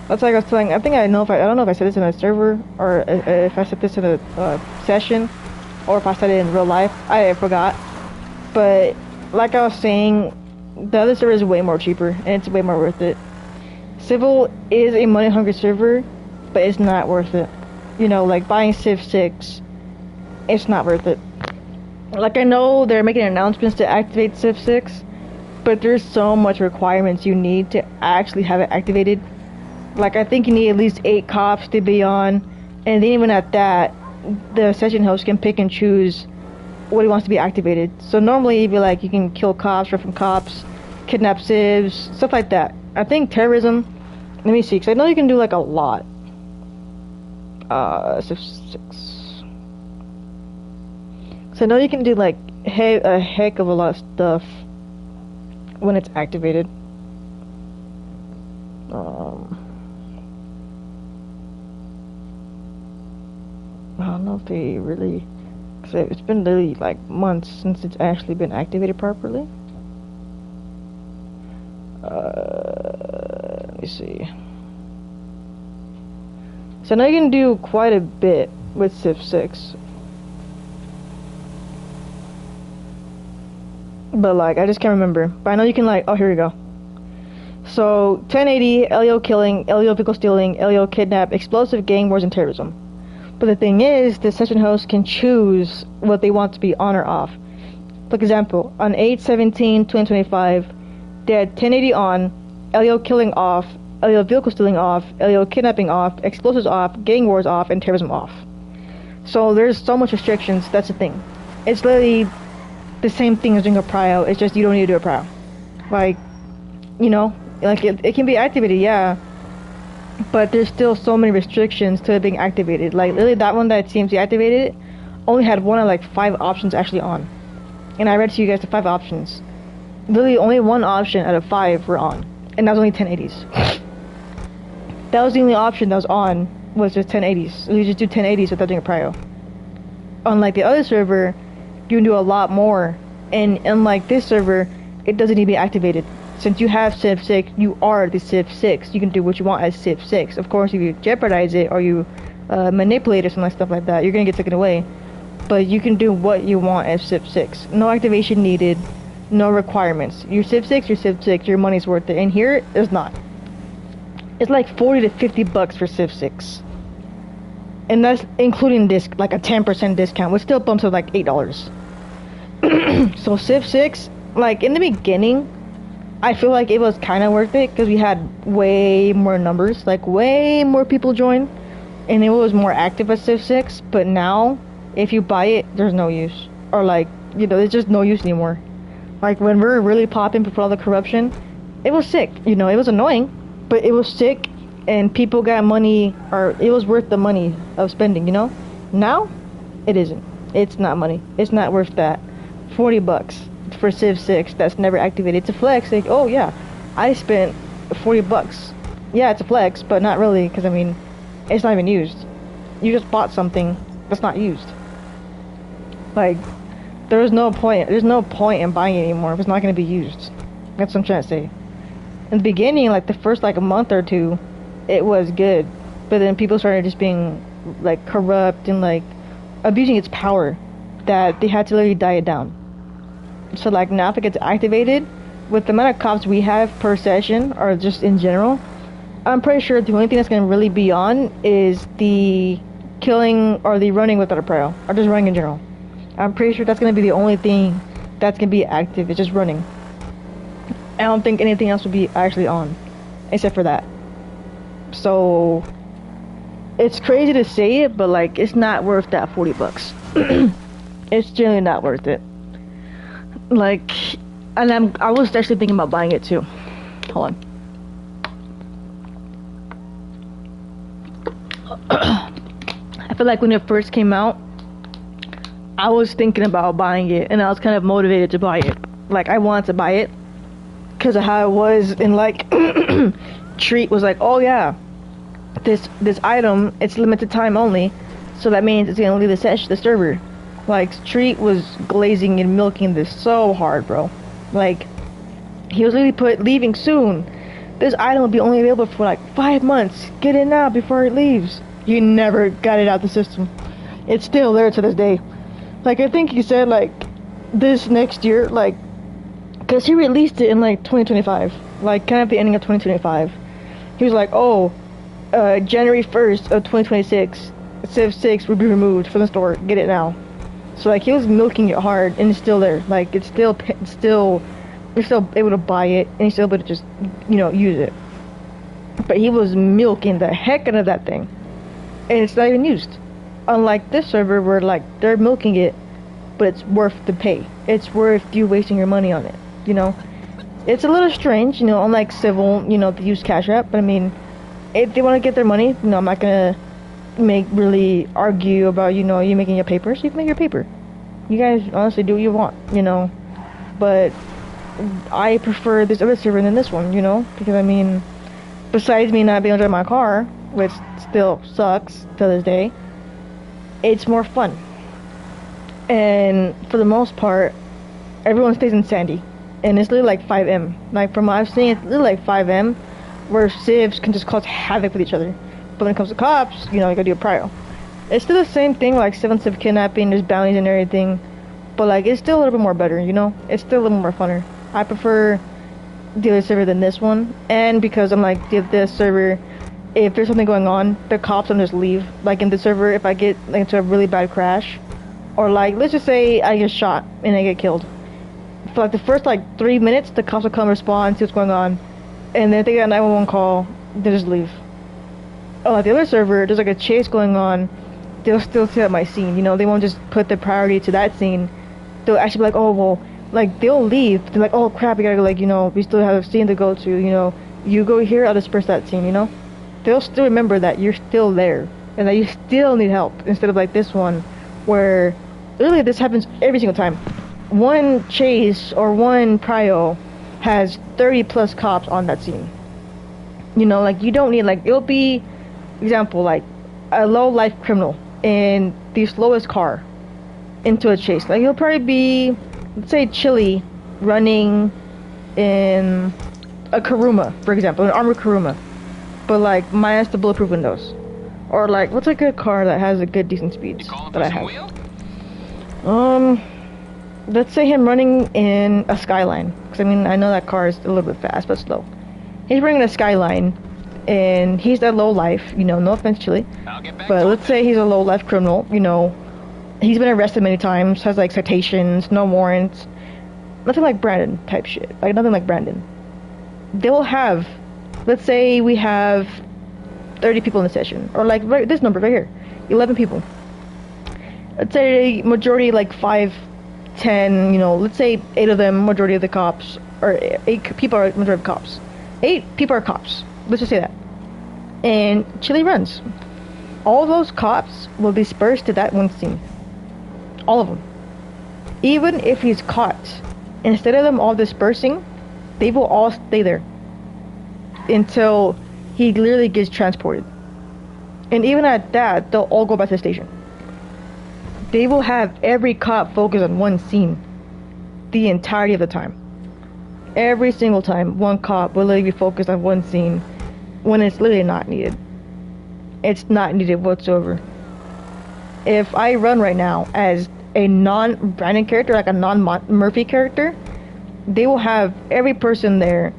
[SPEAKER 2] that's like I was telling, I don't know if I said this in a server, or if I said this in a session, or if I said it in real life. I forgot. But, like I was saying, the other server is way more cheaper, and it's way more worth it. Civil is a money-hungry server, but it's not worth it. You know, like buying Civ 6, it's not worth it. Like, I know they're making announcements to activate Civ 6, but there's so much requirements you need to actually have it activated. Like, I think you need at least 8 cops to be on, and then even at that, the session host can pick and choose what he wants to be activated. So normally you'd be like, you can kill cops, run from cops, kidnap civs, stuff like that. I think terrorism, let me see, because I know you can do like a lot. Civ 6. So I know you can do like a heck of a lot of stuff when it's activated. I don't know if they really, cause it's been really like months since it's actually been activated properly. Let me see. So now you can do quite a bit with Civ 6. But like, I just can't remember. But I know you can like, oh, here we go. So, 1080, LEO killing, LEO vehicle stealing, LEO kidnap, explosive gang wars, and terrorism. But the thing is, the session host can choose what they want to be on or off. For example, on 8/17/2025, they had 1080 on, LEO killing off, LEO vehicle stealing off, LEO kidnapping off, explosives off, gang wars off, and terrorism off. So there's so much restrictions, that's the thing. It's literally the same thing as doing a prio, it's just you don't need to do a prio. Like, you know, like it can be activated, yeah, but there's still so many restrictions to it being activated. Like, literally that one that TMC activated only had one of like 5 options actually on. And I read to you guys the 5 options. Literally only one option out of 5 were on. And that was only 1080s. That was the only option that was on, was just 1080s. You just do 1080s without doing a prio. Unlike the other server, you can do a lot more. And unlike this server, it doesn't need to be activated. Since you have Civ 6, you are the Civ 6. You can do what you want as Civ 6. Of course, if you jeopardize it or you manipulate it or something stuff like that, you're going to get taken away. But you can do what you want as Civ 6. No activation needed. No requirements. You're Civ 6, you're Civ 6. Your money's worth it. And here, it's not. It's like 40 to 50 bucks for Civ 6. And that's including this, like a 10% discount, which still bumps up like $8. So Civ 6, like in the beginning, I feel like it was kind of worth it because we had way more numbers, like way more people join, and it was more active as Civ 6. But now, if you buy it, there's no use, or like, you know, there's just no use anymore. Like when we were really popping before all the corruption, it was sick. You know, it was annoying, but it was sick, and people got money, or it was worth the money of spending. You know, now it isn't. It's not money. It's not worth that. 40 bucks. For Civ 6 that's never activated. It's a flex, like, oh yeah, I spent 40 bucks. Yeah, it's a flex, but not really, because I mean, it's not even used. You just bought something that's not used. Like, there's no point in buying it anymore if it's not going to be used. That's what I'm trying to say. In the beginning, like the first like a month or 2, it was good, but then people started just being like corrupt and like abusing its power, that they had to literally die it down. So like now if it gets activated, with the amount of cops we have per session, or just in general, I'm pretty sure the only thing that's going to really be on is the killing or the running without a prio, or just running in general. I'm pretty sure that's going to be the only thing that's going to be active, it's just running. I don't think anything else will be actually on, except for that. So, it's crazy to say it, but like, it's not worth that 40 bucks. It's generally not worth it. Like, and I was actually thinking about buying it too. Hold on. I feel like when it first came out, I was thinking about buying it, and I was kind of motivated to buy it. Like, I wanted to buy it because of how it was, and like, Treat was like, oh yeah, this item, it's limited time only, so that means it's gonna leave the server. Like, Treat was glazing and milking this so hard, bro. Like, he was literally leaving soon. This item will be only available for like 5 months. Get it now before it leaves. He never got it out the system. It's still there to this day. Like, I think he said like this next year, like, because he released it in like 2025, like kind of the ending of 2025. He was like, oh, January 1st of 2026, Civ 6 will be removed from the store. Get it now. So like, he was milking it hard, and it's still there. Like, it's still you're still able to buy it, and you're still able to just, you know, use it. But he was milking the heck out of that thing, and it's not even used. Unlike this server where like they're milking it, but it's worth the pay. It's worth you wasting your money on it. You know, it's a little strange. You know, unlike Civil, you know, they use Cash App. But I mean, if they want to get their money, you know, I'm not gonna really argue about, you know, you making your paper. So you can make your paper. You guys honestly do what you want, you know. But I prefer this other server than this one, you know, because I mean, besides me not being able to drive my car, which still sucks to this day, it's more fun. And for the most part, everyone stays in Sandy, and it's literally like 5M. Like, from what I've seen, it's literally like 5M, where civs can just cause havoc with each other. But when it comes to cops, you know, you gotta do a prio. It's still the same thing, like 7 Civ kidnapping, there's bounties and everything, but like, it's still a little bit more better, you know? It's still a little more funner. I prefer the other server than this one, and because I'm like, this server, if there's something going on, the cops will just leave. Like, in the server, if I get like, into a really bad crash, or like, let's just say I get shot and I get killed, for like the first like 3 minutes, the cops will come respond, see what's going on, and then if they get a 911 call, they just leave. Oh, like the other server, there's like a chase going on, they'll still set up my scene, you know? They won't just put the priority to that scene. They'll actually be like, oh, well, like, they'll leave. They're like, oh crap, we gotta go, like, you know, we still have a scene to go to, you know, you go here, I'll disperse that scene, you know? They'll still remember that you're still there, and that you still need help, instead of like this one, where literally this happens every single time. One chase or one prio has 30 plus cops on that scene. You know, like, you don't need, like, it'll be, example, like a low life criminal in the slowest car into a chase. Like, it'll probably be, let's say, Chili running in a Kuruma, for example, an armored Kuruma, but like minus the bulletproof windows. Or like, what's a good car that has a good decent speed that I have? Let's say him running in a Skyline, because I mean, I know that car is a little bit fast but slow. He's running a Skyline, and he's that low life, you know, no offense, Chili, but let's say he's a low life criminal, you know, he's been arrested many times, has like citations, no warrants, nothing like Brandon type shit, like nothing like Brandon. They will have, let's say we have 30 people in the session, or like this number right here, 11 people. Let's say majority like 5, 10, you know, let's say 8 of them, majority of the cops, or 8 people are majority of cops. 8 people are cops, let's just say that. And Chili runs. All those cops will disperse to that one scene. All of them. Even if he's caught, instead of them all dispersing, they will all stay there until he literally gets transported. And even at that, they'll all go back to the station. They will have every cop focus on one scene the entirety of the time. Every single time, one cop will literally be focused on one scene when it's literally not needed. It's not needed whatsoever. If I run right now as a non-Brandon character, like a non-Murphy character, they will have every person there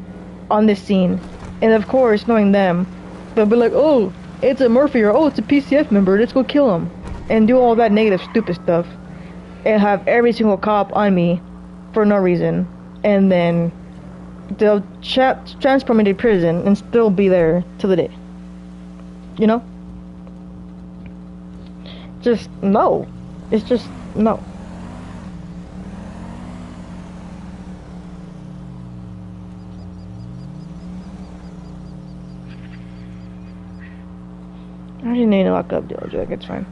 [SPEAKER 2] on this scene. And of course, knowing them, they'll be like, oh, it's a Murphy, or oh, it's a PCF member, let's go kill him. And do all that negative, stupid stuff. And have every single cop on me for no reason. And then they'll transfer me to prison and still be there till the day. You know? Just no. It's just no. I didn't need to lock up Dilge, like, it's fine.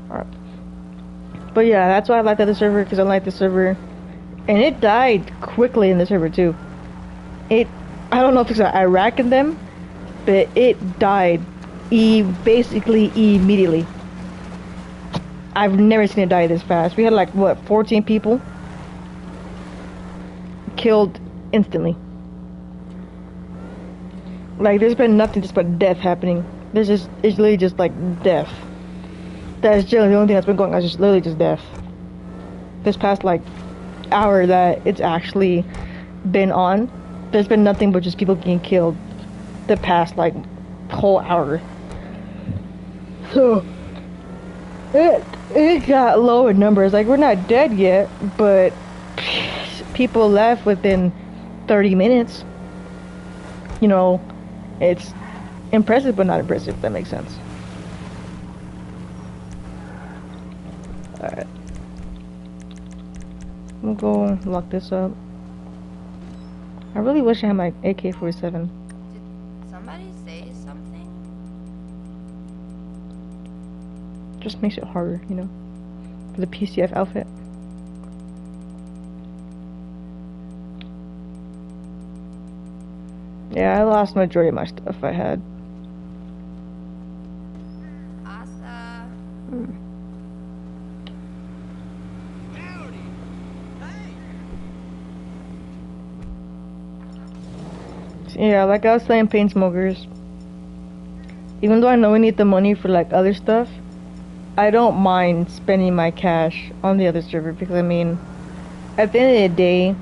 [SPEAKER 2] Alright. But yeah, that's why I like the other server, because I like the server. And it died quickly in the server too. I don't know if it's Iraq in them, but it died basically immediately. I've never seen it die this fast. We had like, what, 14 people? Killed instantly. Like, there's been nothing just but death happening. It's literally just like death. That's generally the only thing that's been going on, is just literally just death. This past like hour that it's actually been on, there's been nothing but just people getting killed the past like whole hour. So it got low in numbers. Like, we're not dead yet, but people left within 30 minutes. You know, it's impressive but not impressive, if that makes sense. Alright. I'm gonna go lock this up. I really wish I had my AK-47.
[SPEAKER 5] Did somebody say something?
[SPEAKER 2] Just makes it harder, you know, for the PCF outfit. Yeah, I lost majority of my stuff I had.
[SPEAKER 5] Asa.
[SPEAKER 2] Yeah, like I was saying, paint smokers. Even though I know we need the money for like other stuff, I don't mind spending my cash on the other server, because I mean, at the end of the day,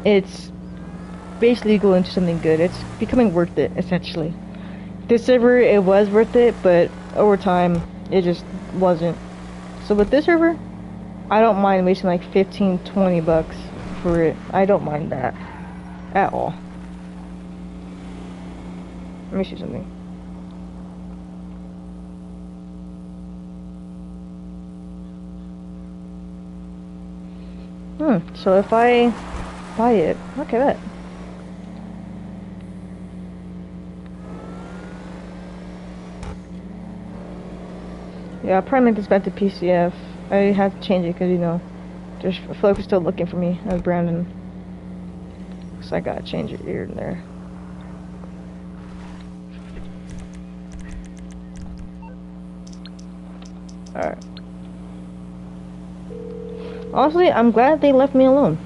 [SPEAKER 2] it's basically going to something good. It's becoming worth it, essentially. This server, it was worth it, but over time, it just wasn't. So with this server, I don't mind wasting like 15, 20 bucks for it. I don't mind that at all. Let me see something. So if I buy it, okay, that. Yeah, I'll probably make this back to PCF. I have to change it because, you know, there's folks still looking for me as Brandon. So I gotta change it here and there. Alright. Honestly, I'm glad they left me alone.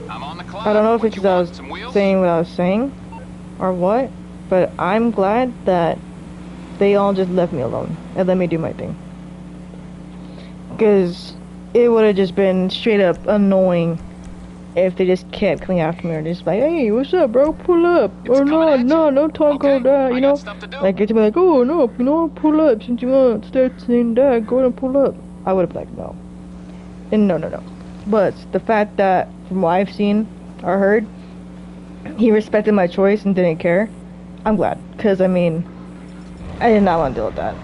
[SPEAKER 4] I'm on the clock.
[SPEAKER 2] I don't know if
[SPEAKER 4] What
[SPEAKER 2] it's
[SPEAKER 4] you
[SPEAKER 2] because I
[SPEAKER 4] want,
[SPEAKER 2] was
[SPEAKER 4] some wheels?
[SPEAKER 2] saying what I was saying or what, but I'm glad that they all just left me alone and let me do my thing. Because it would have just been straight up annoying if they just kept coming after me or just like, hey, what's up, bro? Pull up.
[SPEAKER 4] It's
[SPEAKER 2] Or
[SPEAKER 4] coming
[SPEAKER 2] no,
[SPEAKER 4] at
[SPEAKER 2] no,
[SPEAKER 4] you.
[SPEAKER 2] no talk
[SPEAKER 4] Okay,
[SPEAKER 2] all that,
[SPEAKER 4] I
[SPEAKER 2] you
[SPEAKER 4] got
[SPEAKER 2] know?
[SPEAKER 4] stuff to do.
[SPEAKER 2] Like, it's like, oh, no, you know, pull up since you want to start saying that, go and pull up. I would have been like, no. And no. But the fact that, from what I've seen or heard, he respected my choice and didn't care, I'm glad. Because, I mean, I did not want to deal with that.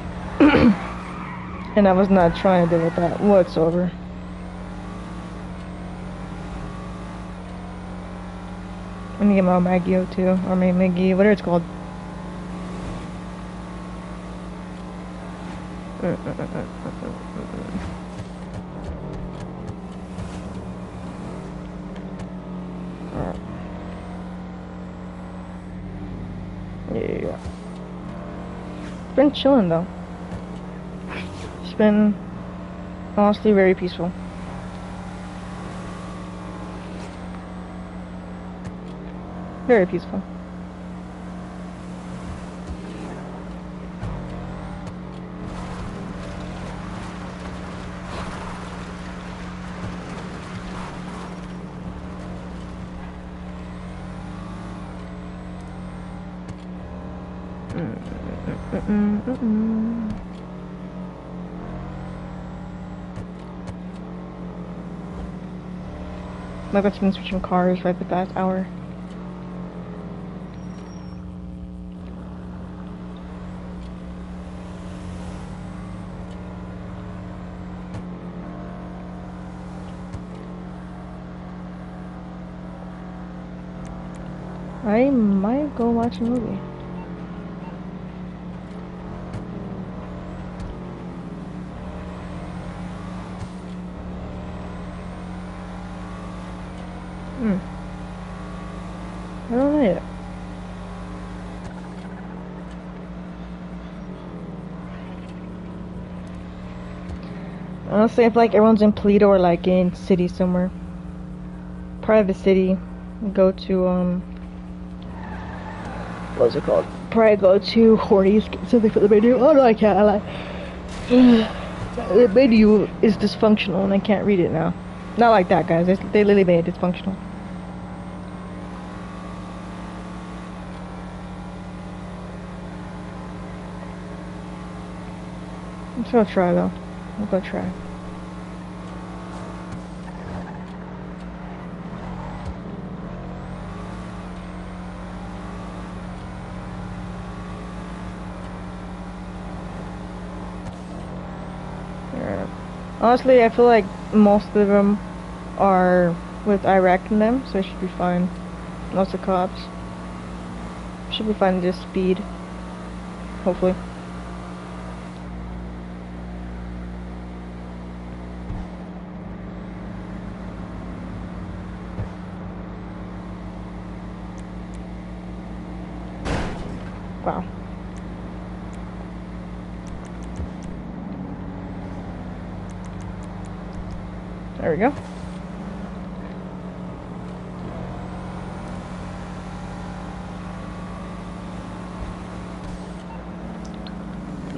[SPEAKER 2] And I was not trying to deal with that whatsoever. I'm gonna get my Maggie too, or my Maggie, whatever it's called. Yeah. It's been chilling though. It's been honestly very peaceful. Very peaceful. Like I've been switching cars right the past hour. I might go watch a movie. I don't know yet. Honestly, if like everyone's in Toledo or like in city somewhere, part of the city, go to what's it called? Probably go to Horty's, get something for the menu. Oh no, I can't. I like the menu is dysfunctional and I can't read it now. Not like that, guys. They literally made it dysfunctional. I'm just gonna try though. I'm gonna try. Honestly, I feel like most of them are with Iraq in them, so it should be fine. Most of the cops should be fine, just speed. Hopefully. Wow. There we go.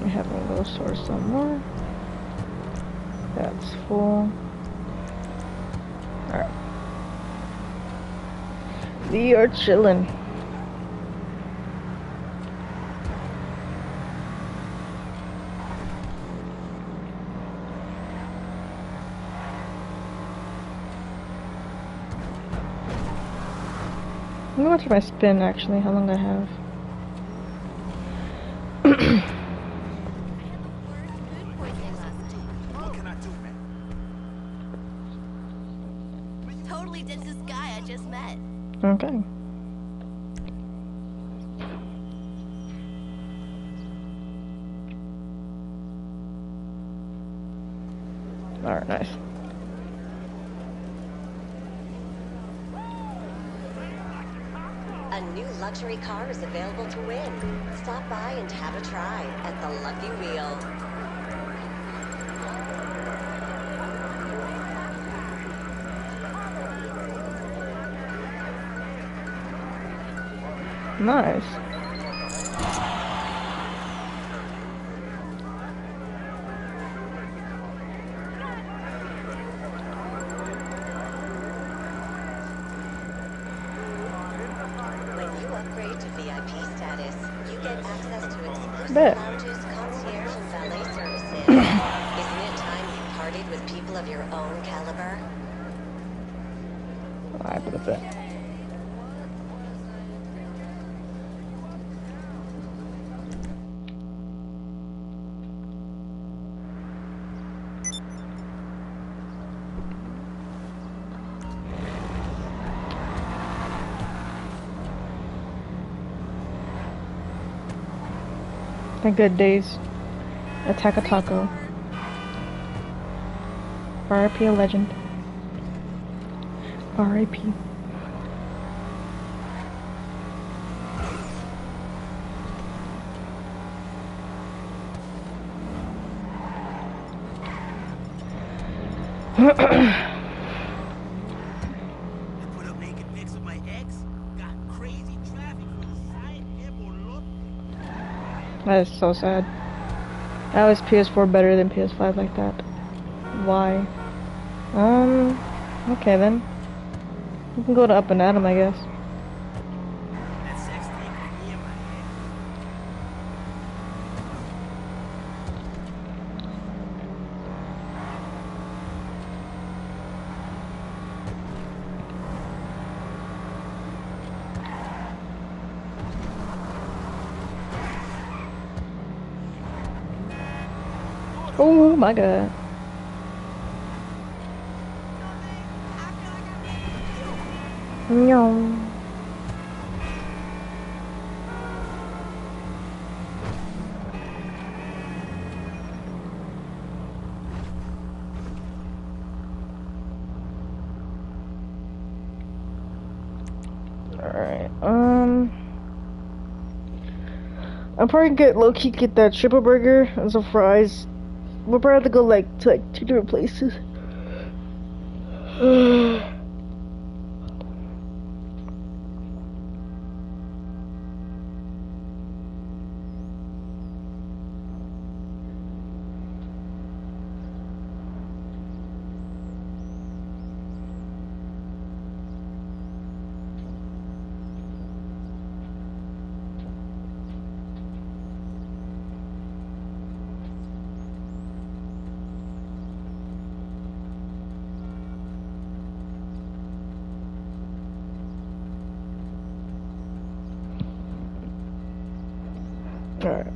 [SPEAKER 2] We have one of those source some more. That's full. Alright. We are chilling. I'm gonna watch my spin actually, how long I have.
[SPEAKER 6] What can I do, man? Totally ditched this guy I just met.
[SPEAKER 2] Okay. Alright, nice.
[SPEAKER 7] A new luxury car is available to win. Stop by and have a try at the Lucky Wheel.
[SPEAKER 2] Nice.
[SPEAKER 7] Upgrade to VIP status. You get access to exclusive
[SPEAKER 2] Bet.
[SPEAKER 7] lounges, concierge, and valet services. Isn't it time you partied with people of your own caliber?
[SPEAKER 2] Alright, but that's it. The good days. Attack a taco. RIP a legend. RIP.
[SPEAKER 6] Put up naked pics of my ex. Got crazy traffic from the side.
[SPEAKER 2] That is so sad. That was PS4 better than PS5 like that. Why? Okay then. You can go to Up and Atom, I guess.
[SPEAKER 6] That sex tape with me in my head.
[SPEAKER 2] Oh my god. No. Alright, I'm probably get low-key get that triple burger and some fries. We'll probably have to go like to like 2 different places. Alright.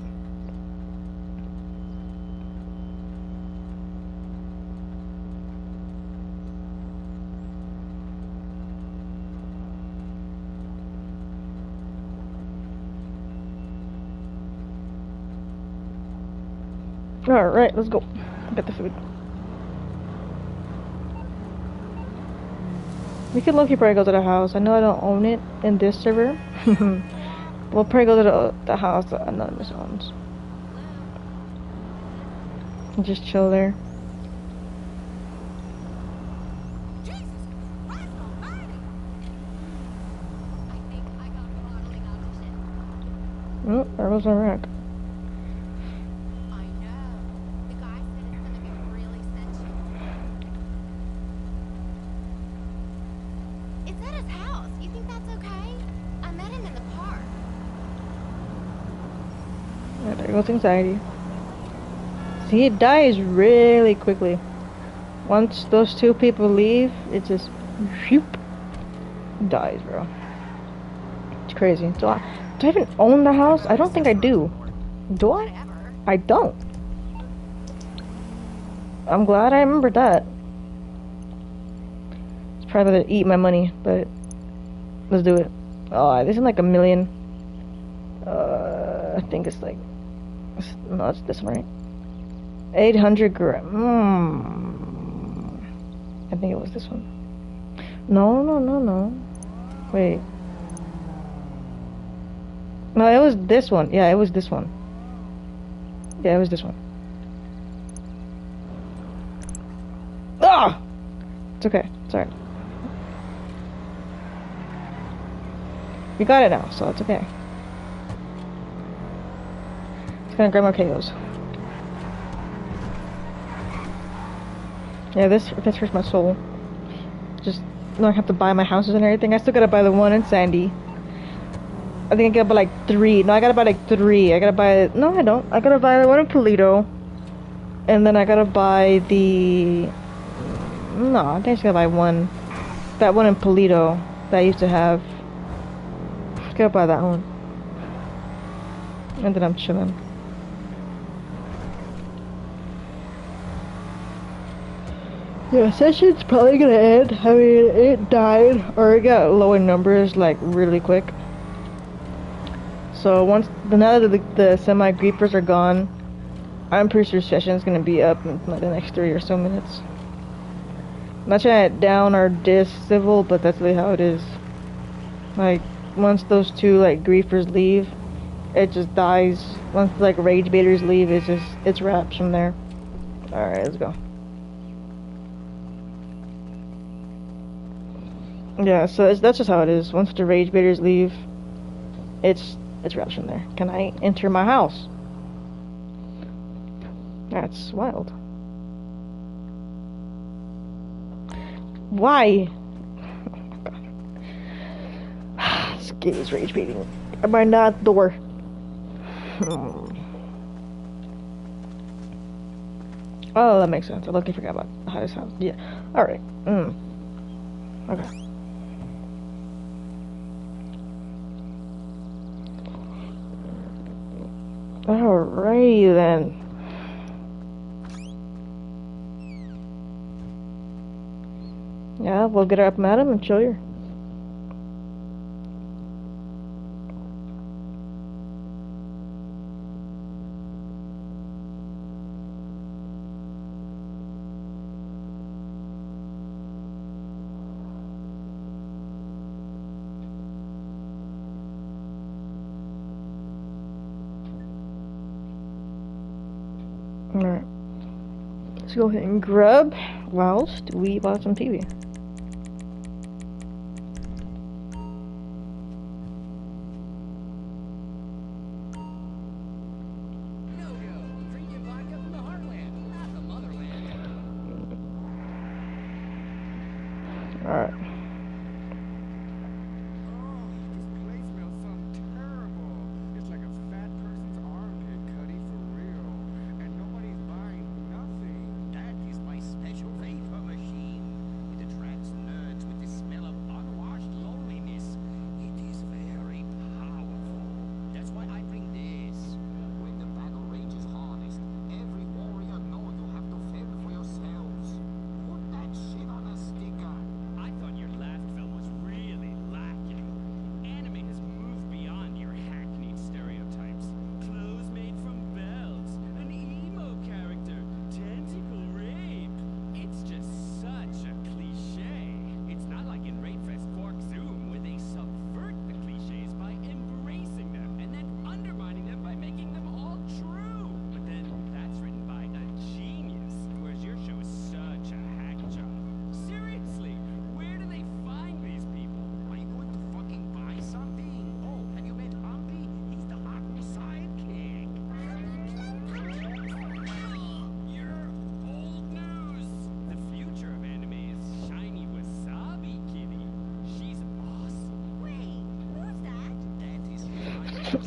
[SPEAKER 2] Alright, let's go. Get the food. We could low-key probably go to the house. I know I don't own it in this server. We'll probably go to the house that Anonymous owns. And just chill there.
[SPEAKER 5] Jesus Christ almighty! I think I got a bottling option.
[SPEAKER 2] Oh, there was a wreck.
[SPEAKER 5] I know. The guy said it's gonna be really sensual. It's at his house. You think that's okay? I met him in the park.
[SPEAKER 2] Yeah, there goes anxiety. See, it dies really quickly. Once those 2 people leave, it just whoop, dies, bro. It's crazy. Do I even own the house? I don't think I do. Do I?
[SPEAKER 5] Whatever.
[SPEAKER 2] I don't. I'm glad I remembered that. It's probably gonna eat my money, but let's do it. Oh, this is like a million. I think it's like, no, it's this one, right? 800 gram. I think it was this one. No. Wait. No, it was this one. Yeah, it was this one. Yeah, it was this one. Ah! It's okay. Sorry. We got it now, so it's okay. Just gonna grab my KOs. Yeah, this hurts my soul. Just don't have to buy my houses and everything. I still gotta buy the one in Sandy. I think I gotta buy like 3. No, I gotta buy like 3. I gotta buy. No, I don't. I gotta buy the one in Polito. And then I gotta buy the. No, I think I just gotta buy one. That one in Polito that I used to have. I gotta buy that one. And then I'm chilling. Yeah, session's probably gonna end. I mean, it died, or it got low in numbers, like, really quick. So now that the semi-griefers are gone, I'm pretty sure session's gonna be up in like the next 3 or so minutes. I'm not trying to down or diss Civil, but that's really how it is. Like, once those 2, like, griefers leave, it just dies. Once, like, rage baiters leave, it's wraps from there. Alright, let's go. Yeah, so that's just how it is. Once the rage baiters leave, it's wraps from there. Can I enter my house? That's wild. Why? This game is rage baiting. Am I not door? Oh, that makes sense. I luckily forgot about how this sounds. Yeah. Alright. Okay. Alrighty then. Yeah, we'll get her up, madam, and show you. Alright. Let's go ahead and grub whilst we watch some TV. Alright.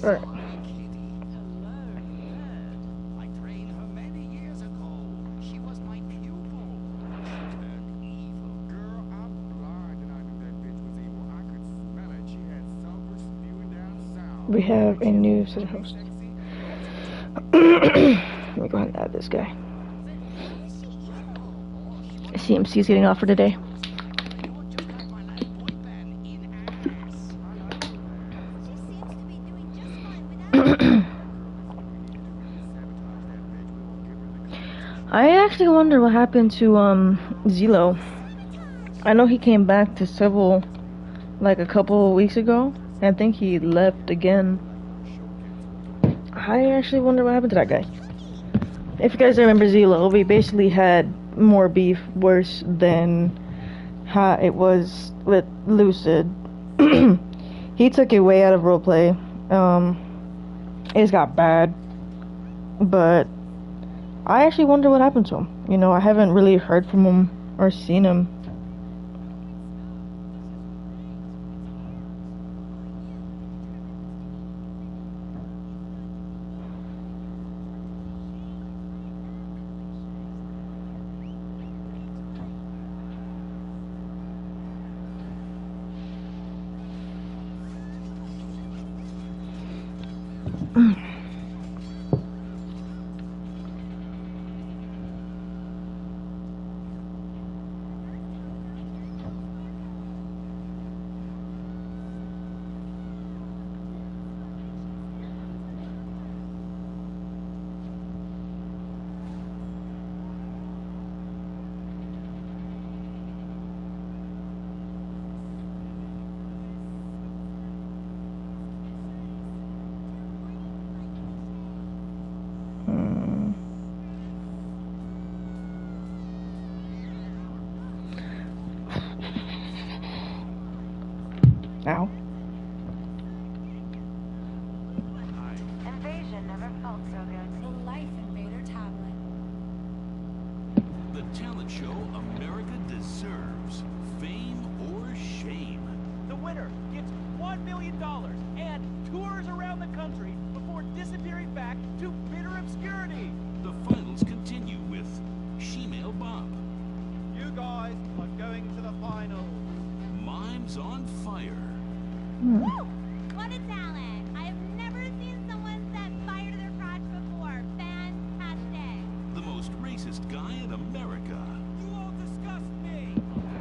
[SPEAKER 2] Alright.
[SPEAKER 6] I trained her many years ago. She was my pupil. She turned evil. Girl, I'm blind and I knew that bitch was evil. I could smell it. She had sulfur spewing down south.
[SPEAKER 2] We have a new set of hosts. Let me go ahead and add this guy. CMC's getting off for today. I actually wonder what happened to Zelo. I know he came back to Civil like a couple of weeks ago. I think he left again. I actually wonder what happened to that guy. If you guys remember Zelo, we basically had more beef, worse than how it was with Lucid. He took it way out of roleplay. It just got bad. But I actually wonder what happened to him. You know, I haven't really heard from him or seen him. Ow.
[SPEAKER 8] Invasion never felt so good.
[SPEAKER 5] The Life Invader tablet.
[SPEAKER 9] The talent show America deserves. Fame or shame.
[SPEAKER 6] The winner gets $1 million and tours around the country before disappearing back to bitter obscurity.
[SPEAKER 9] The finals continue with Shemale Bob.
[SPEAKER 6] You guys are going to the finals.
[SPEAKER 9] Mimes on Fire.
[SPEAKER 5] Woo! What a talent! I have never seen someone set fire to their crotch before. Fantastic!
[SPEAKER 9] The most racist guy in America.
[SPEAKER 6] You all disgust me.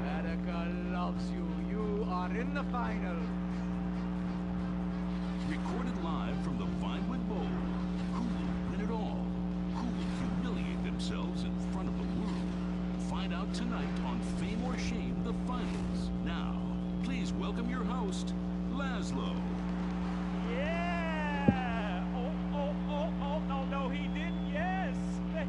[SPEAKER 6] America loves you. You are in the final.
[SPEAKER 9] Recorded live from the Vinewood Bowl. Who will win it all? Who will humiliate themselves in front of the world? Find out tonight on Fame or Shame, the finals. Now, please welcome your host, Laszlo.
[SPEAKER 6] Yeah! Oh, no, he did. Yes! Thank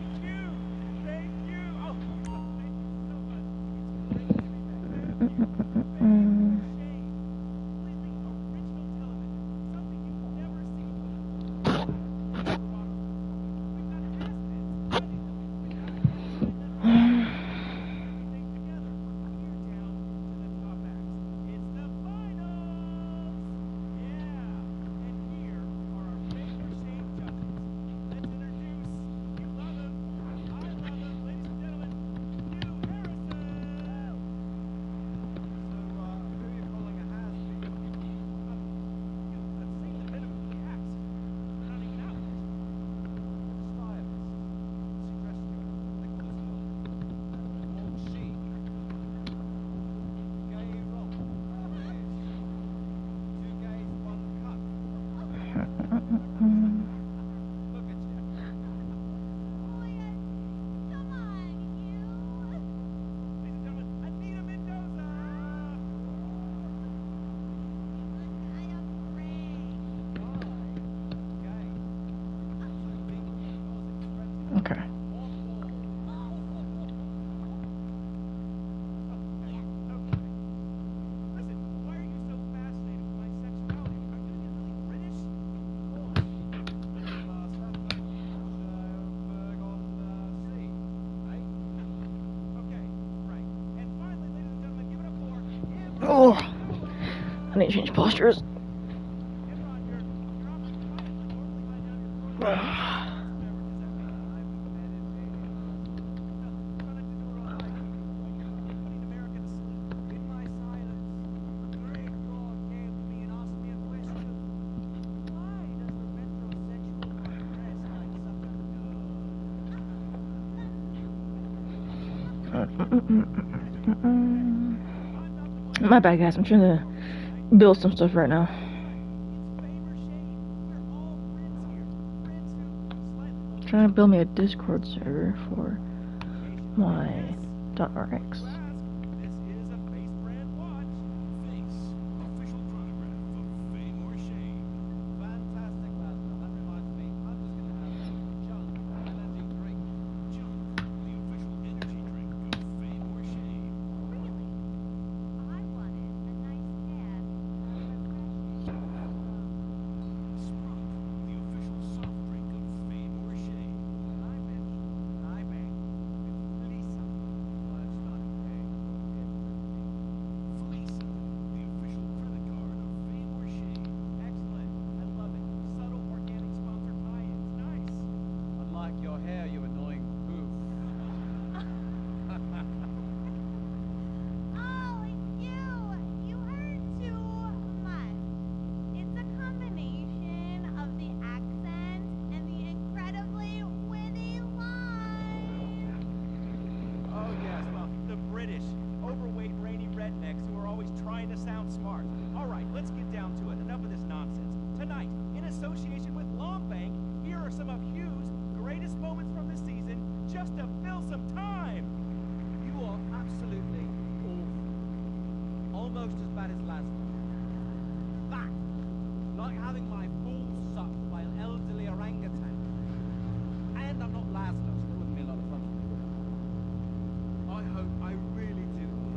[SPEAKER 2] need to change postures. My bad, guys. I'm trying to build some stuff right now. I'm trying to build me a Discord server for my .rx.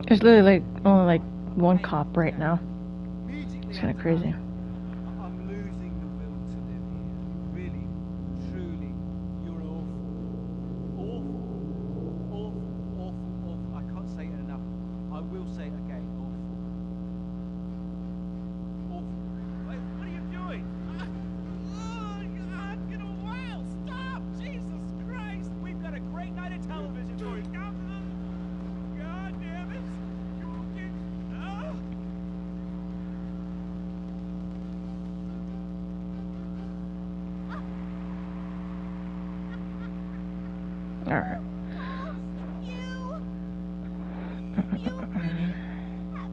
[SPEAKER 2] There's literally like only like one cop right now. It's kind of crazy.
[SPEAKER 6] I'm losing the will to live here. Really, truly, you're awful. Awful. I can't say it enough. I will say it again. Awful. Wait, what are you doing? Oh, God, get a while. Stop! Jesus Christ! We've got a great night of television for you. God damn it!
[SPEAKER 2] Alright.
[SPEAKER 5] You have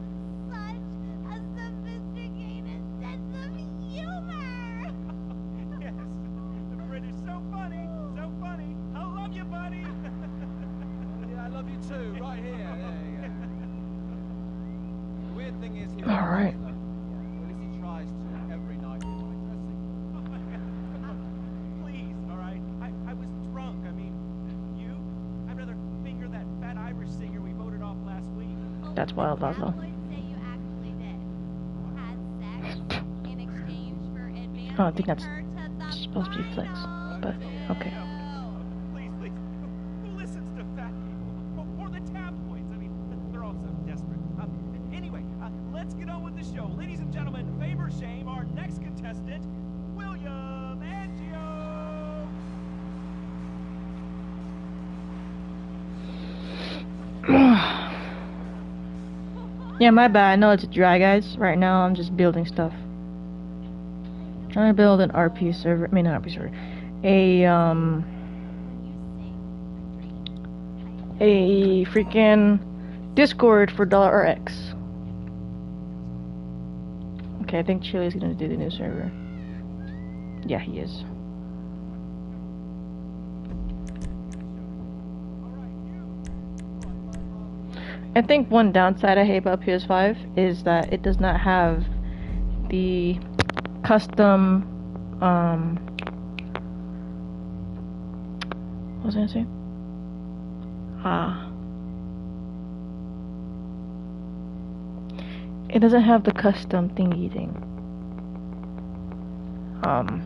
[SPEAKER 5] such a sophisticated sense of humor.
[SPEAKER 6] Yes, the British, so funny. I love you, buddy. Yeah, I love you too, right here. There you go. The weird thing is, he
[SPEAKER 2] Alright.
[SPEAKER 6] well, at least he tries to every night. Please, all right. I was drunk. I mean, you? I'd rather finger that fat Irish singer we voted off last week.
[SPEAKER 2] That's wild,
[SPEAKER 5] I
[SPEAKER 2] Lazo.
[SPEAKER 5] would say you actually did. Had sex in exchange for advancing
[SPEAKER 2] I don't think that's
[SPEAKER 5] her to the
[SPEAKER 2] supposed to be flex, but okay.
[SPEAKER 6] Please, who listens to fat people? Or the tabloids? I mean, they're all so desperate. Anyway, let's get on with the show. Ladies and gentlemen, favor shame, our next contestant, William Angio.
[SPEAKER 2] Yeah, my bad. I know it's a dry, guys. Right now, I'm just building stuff. Trying to build an RP server. I mean, not RP server. A freaking Discord for $RX. Okay, I think Chili's gonna do the new server. Yeah, he is. I think one downside I hate about PS5 is that it does not have the custom, what was I gonna say? It doesn't have the custom thingy thing. God,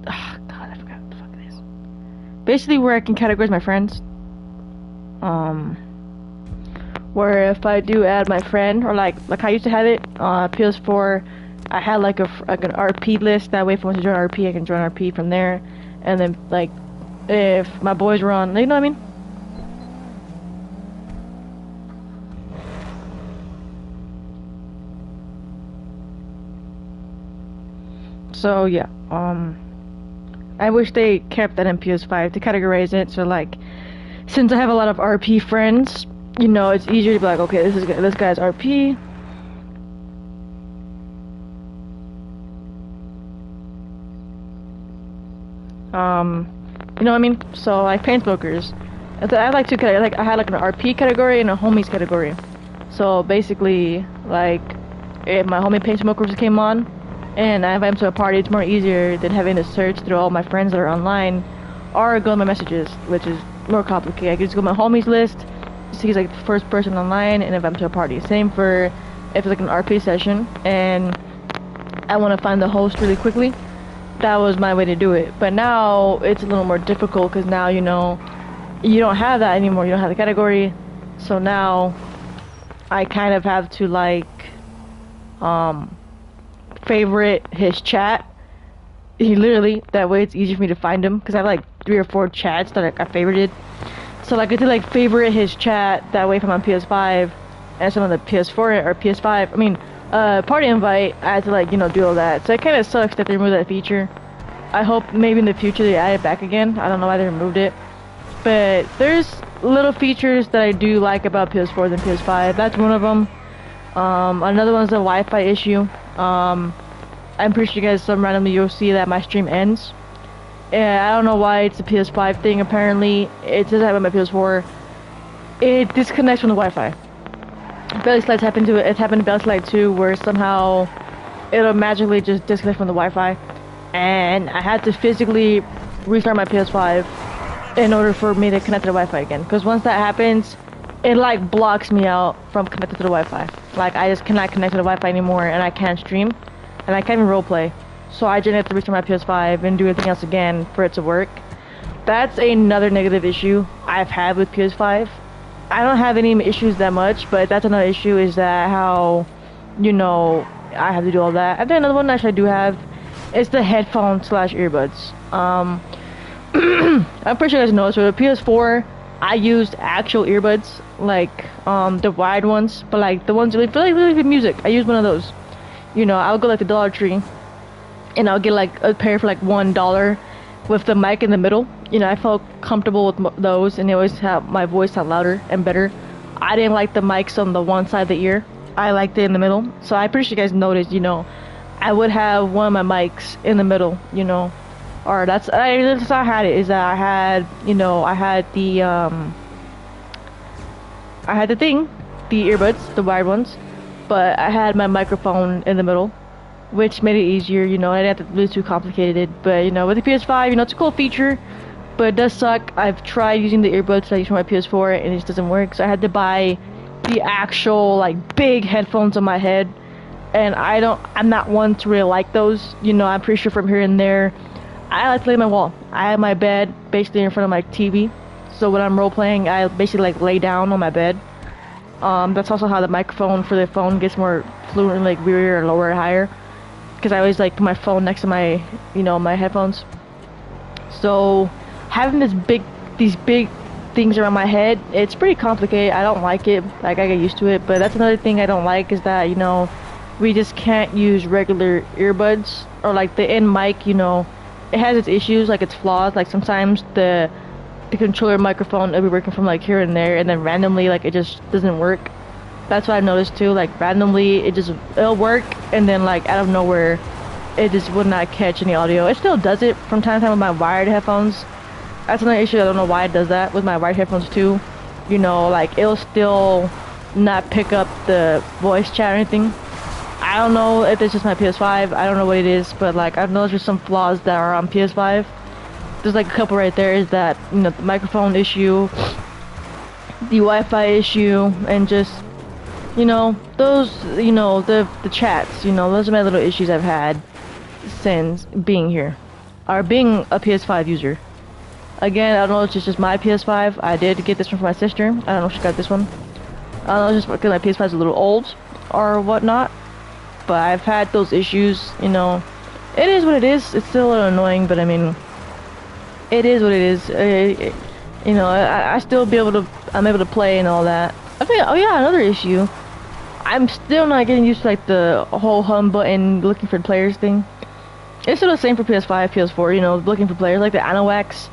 [SPEAKER 2] I forgot what the fuck it is. Basically, where I can categorize my friends. where if I do add my friend, or like I used to have it on PS4, I had like an RP list. That way, if I want to join RP, I can join RP from there. And then like if my boys were on, you know what I mean? So yeah, I wish they kept that in PS5 to categorize it. So like, since I have a lot of RP friends, you know, it's easier to be like, okay, this guy's RP. You know what I mean? So like pain smokers, I like two categories. Like I had like an RP category and a homies category. So basically, like if my homie pain smokers came on, and I invite him to a party, it's more easier than having to search through all my friends that are online, or go to my messages, which is more complicated. I can just go to my homies list, see he's like the first person online, and invite him to a party. Same for if it's like an RP session, and I want to find the host really quickly. That was my way to do it. But now it's a little more difficult because now you know you don't have that anymore. You don't have the category, so now I kind of have to like favorite his chat. He literally, that way it's easier for me to find him because I have like 3 or 4 chats that I favorited. So like I did like favorite his chat, that way if I'm on PS5 and some on the PS4 or PS5, I mean party invite, I had to like, you know, do all that. So it kind of sucks that they removed that feature. I hope maybe in the future they add it back again. I don't know why they removed it, but there's little features that I do like about PS4 than PS5. That's one of them. Another one's the Wi-Fi issue. I'm pretty sure you guys some randomly you'll see that my stream ends. And I don't know why it's a PS5 thing. Apparently, it doesn't happen on my PS4. It disconnects from the Wi-Fi. Belly slides happened to it. It happened to Belly Slide 2, where somehow it'll magically just disconnect from the Wi-Fi, and I had to physically restart my PS5 in order for me to connect to the Wi-Fi again. Because once that happens, it like blocks me out from connecting to the Wi-Fi. Like I just cannot connect to the Wi-Fi anymore, and I can't stream, and I can't even roleplay. So I just have to restart my PS5 and do everything else again for it to work. That's another negative issue I've had with PS5. I don't have any issues that much, but that's another issue, is that how, you know, I have to do all that. And then another one actually I do have is the headphones / earbuds. I'm pretty sure you guys know, so the PS4, I used actual earbuds, like the wired ones, but like the ones really good music. I used one of those. You know, I'll go like the Dollar Tree, and I'll get like a pair for like $1 with the mic in the middle. You know, I felt comfortable with those, and they always have my voice sound louder and better. I didn't like the mics on the one side of the ear. I liked it in the middle. So I pretty sure you guys noticed, you know, I would have one of my mics in the middle, you know. Or that's how I had it, is that I had, you know, I had the thing, the earbuds, the wired ones, but I had my microphone in the middle, which made it easier, you know. I didn't have to be too complicated. But you know, with the PS5, you know, it's a cool feature, but it does suck. I've tried using the earbuds that I use for my PS4, and it just doesn't work. So I had to buy the actual like big headphones on my head, and I'm not one to really like those. You know, I'm pretty sure from here and there, I like to lay on my wall. I have my bed basically in front of my TV, so when I'm role playing, I basically like lay down on my bed. That's also how the microphone for the phone gets more fluent, like weirder or lower or higher, because I always like put my phone next to my, you know, my headphones. So having these big things around my head, it's pretty complicated. I don't like it. Like I get used to it, but that's another thing I don't like, is that, you know, we just can't use regular earbuds, or like the in mic, you know, it has its issues, like its flaws. Like sometimes the controller microphone will be working from like here and there, and then randomly like it just doesn't work. That's what I've noticed too. Like randomly it'll work, and then like out of nowhere it just would not catch any audio. It still does it from time to time with my wired headphones. That's another issue. I don't know why it does that with my wired headphones too. You know, like it'll still not pick up the voice chat or anything. I don't know if it's just my PS5. I don't know what it is, but like I've noticed there's some flaws that are on PS5. There's like a couple right there, is that, you know, the microphone issue, the Wi-Fi issue, and just, you know, those, you know, the chats, you know, those are my little issues I've had since being here, or being a PS5 user. Again, I don't know if it's just my PS5. I did get this one for my sister. I don't know if she got this one. I don't know, just because my PS5 is a little old or whatnot. But I've had those issues, you know. It is what it is. It's still a little annoying, but I mean, it is what it is. You know, I still I'm able to play and all that. I think, oh yeah, another issue. I'm still not getting used to like the whole home button looking for players thing. It's still the same for PS5, PS4, you know, looking for players like the Anowax.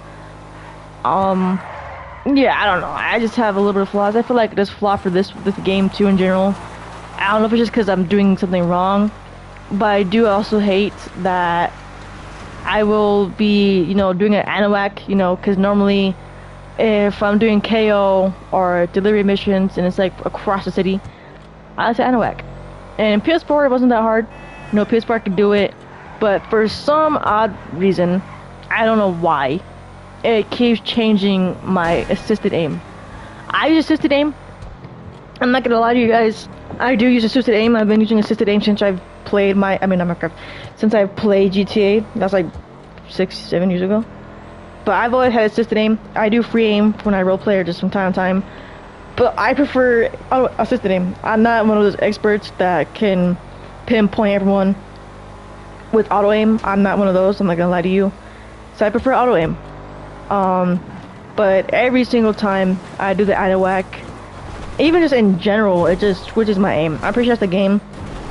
[SPEAKER 2] Yeah, I don't know. I just have a little bit of flaws. I feel like there's flaw for this game too in general. I don't know if it's just because I'm doing something wrong, but I do also hate that I will be, you know, doing an Anowac, you know, because normally if I'm doing KO or delivery missions and it's like across the city, I say Anowac. And in PS4 it wasn't that hard. You know, PS4 could do it, but for some odd reason, I don't know why, it keeps changing my assisted aim. I use assisted aim. I'm not gonna lie to you guys. I do use assisted aim. I've been using assisted aim since I've played since I've played GTA. That's like 6-7 years ago. But I've always had assisted aim. I do free aim when I roleplay or just from time to time. But I prefer assisted aim. I'm not one of those experts that can pinpoint everyone with auto aim. I'm not one of those. I'm not gonna lie to you. So I prefer auto aim. But every single time I do the Anowac, even just in general, it just switches my aim. I'm pretty sure that's the game,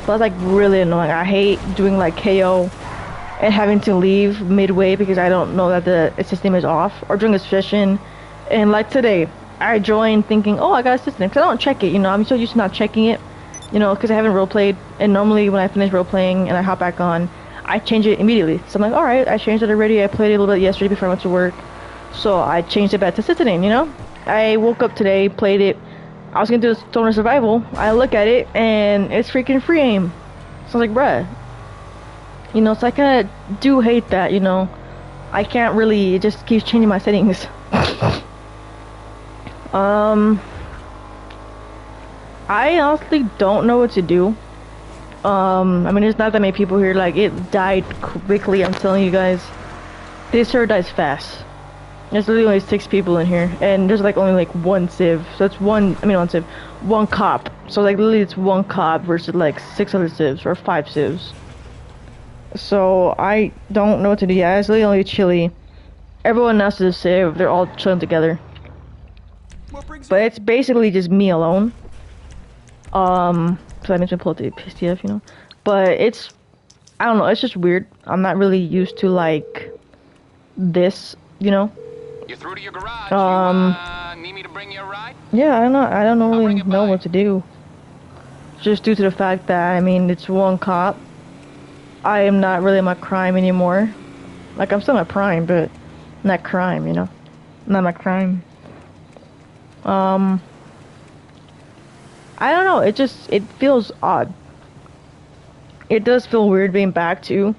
[SPEAKER 2] but it's like really annoying. I hate doing like KO and having to leave midway because I don't know that the system is off, or during a session. And like today, I joined thinking, oh, I got a system, because I don't check it, you know. I'm so used to not checking it, you know, because I haven't roleplayed. And normally when I finish roleplaying and I hop back on, I change it immediately. So I'm like, alright, I changed it already. I played it a little bit yesterday before I went to work, so I changed it back to assisted aim, you know. I woke up today, played it. I was gonna do Stoner Survival. I look at it and it's freaking free aim. So I was like, bruh. You know, so I kinda do hate that, you know. I can't really, it just keeps changing my settings. I honestly don't know what to do. I mean, there's not that many people here. Like, it died quickly, I'm telling you guys. This server dies fast. There's literally only 6 people in here, and there's like only like 1 civ. So it's one civ, 1 cop. So like literally it's 1 cop versus like 6 other civs or 5 civs. So I don't know what to do. Yeah, it's literally only Chili. Everyone else is a civ. They're all chilling together. But it's basically just me alone. So I mentioned pull up the PSTF, you know. But it's, I don't know. It's just weird. I'm not really used to like this, you know.
[SPEAKER 4] You're through to your garage. Need me to bring you a ride?
[SPEAKER 2] Yeah, I don't really know what to do. Just due to the fact that, I mean, it's 1 cop. I am not really my crime anymore. Like, I'm still my prime, but not crime, you know? Not my crime. I don't know, it feels odd. It does feel weird being back too,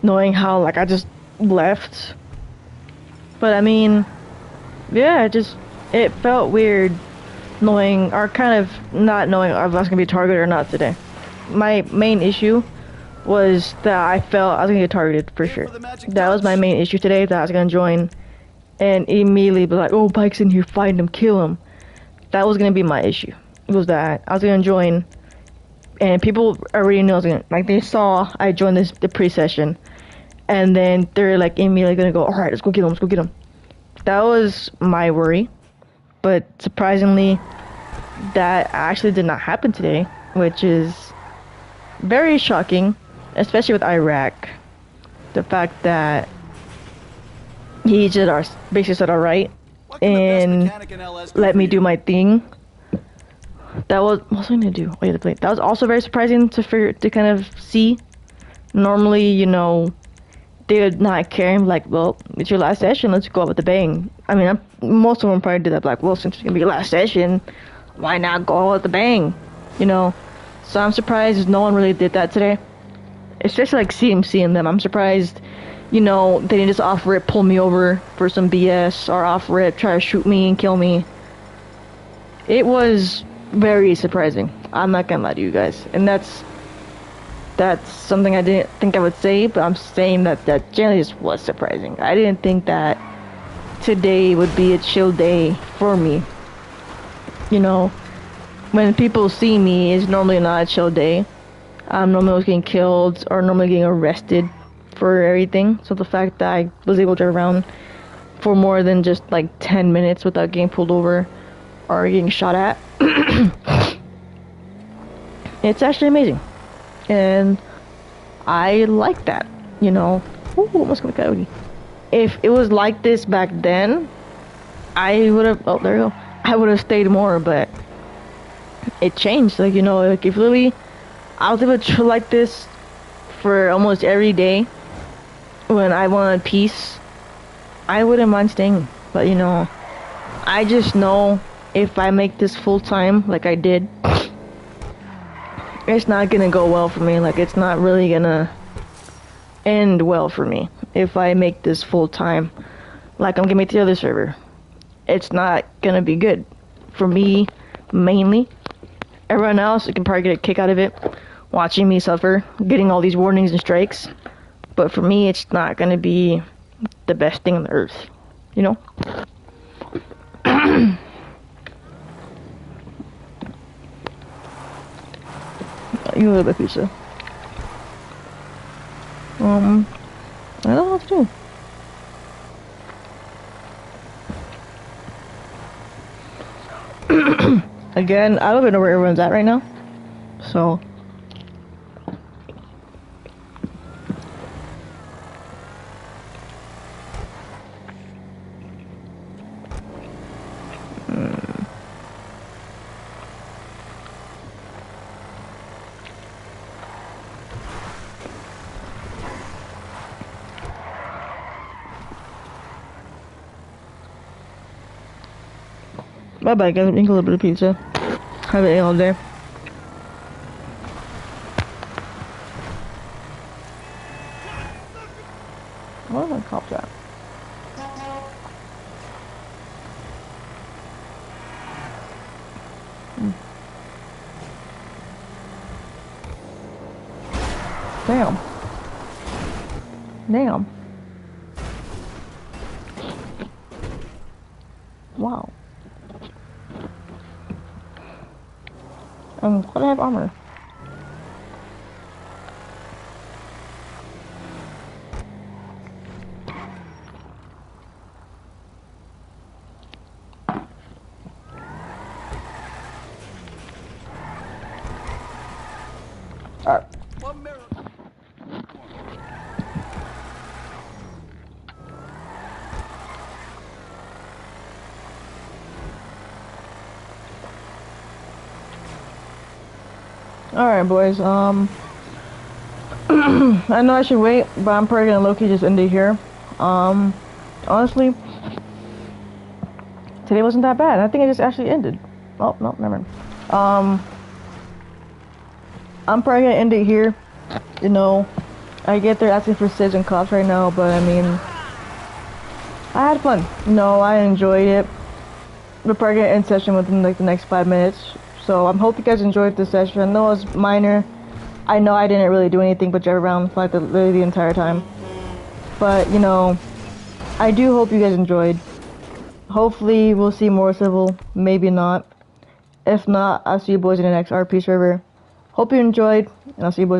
[SPEAKER 2] knowing how, like, I just left. But I mean, yeah, it felt weird knowing, or kind of not knowing if I was gonna be targeted or not today. My main issue was that I felt I was gonna get targeted for sure. That was my main issue today, that I was gonna join and immediately be like, oh, Pike's in here, find him, kill him. That was gonna be my issue. It was that I was gonna join, and people already know I was gonna, like, they saw I joined the pre-session. And then they're like immediately gonna go, alright, let's go get him, let's go get him. That was my worry. But surprisingly, that actually did not happen today, which is very shocking, especially with Iraq. The fact that he just basically said alright and let me do my thing. That was, what was I gonna do? Oh yeah, the plate. That was also very surprising to kind of see. Normally, you know, they would not care. I'm like, well, it's your last session, let's go out with a bang. I mean, most of them probably did that, like, well, since it's gonna be your last session, why not go out with a bang, you know? So I'm surprised no one really did that today, especially like seeing them. I'm surprised, you know, they didn't just off rip pull me over for some BS, or off rip try to shoot me and kill me. It was very surprising, I'm not gonna lie to you guys, and that's something I didn't think I would say, but I'm saying that generally just was surprising. I didn't think that today would be a chill day for me. You know, when people see me, it's normally not a chill day. I'm normally getting killed or normally getting arrested for everything. So the fact that I was able to drive around for more than just like 10 minutes without getting pulled over or getting shot at, it's actually amazing. And I like that, you know. Ooh, almost got a coyote. If it was like this back then, I would have, oh, there you go. I would have stayed more, but it changed. Like, you know, like if literally I was able to chill like this for almost every day when I wanted peace, I wouldn't mind staying. But, you know, I just know if I make this full time like I did, it's not gonna go well for me. Like, it's not really gonna end well for me if I make this full time like I'm gonna make the other server. It's not gonna be good for me, mainly. Everyone else can probably get a kick out of it, watching me suffer, getting all these warnings and strikes. But for me, it's not gonna be the best thing on the earth, you know? You a little bit pizza. I don't know what to do. Again, I don't even know where everyone's at right now. So. Bye bye guys, I'm eating a little bit of pizza. Haven't eaten all day. Where are my cops at? Damn. Damn. Wow. Why do I have armor? Alright. Alright, boys, I know I should wait, but I'm probably gonna low-key just end it here. Honestly, today wasn't that bad. I think it just actually ended. Oh, no, never mind. I'm probably gonna end it here. You know, I get they're asking for SIDS and cops right now, but I mean, I had fun. You know, I enjoyed it. We're probably gonna end session within like the next 5 minutes. So I hope you guys enjoyed this session. I know it was minor. I know I didn't really do anything but drive around for like literally the entire time. But, you know, I do hope you guys enjoyed. Hopefully we'll see more Civil. Maybe not. If not, I'll see you boys in the next RP server. Hope you enjoyed, and I'll see you boys.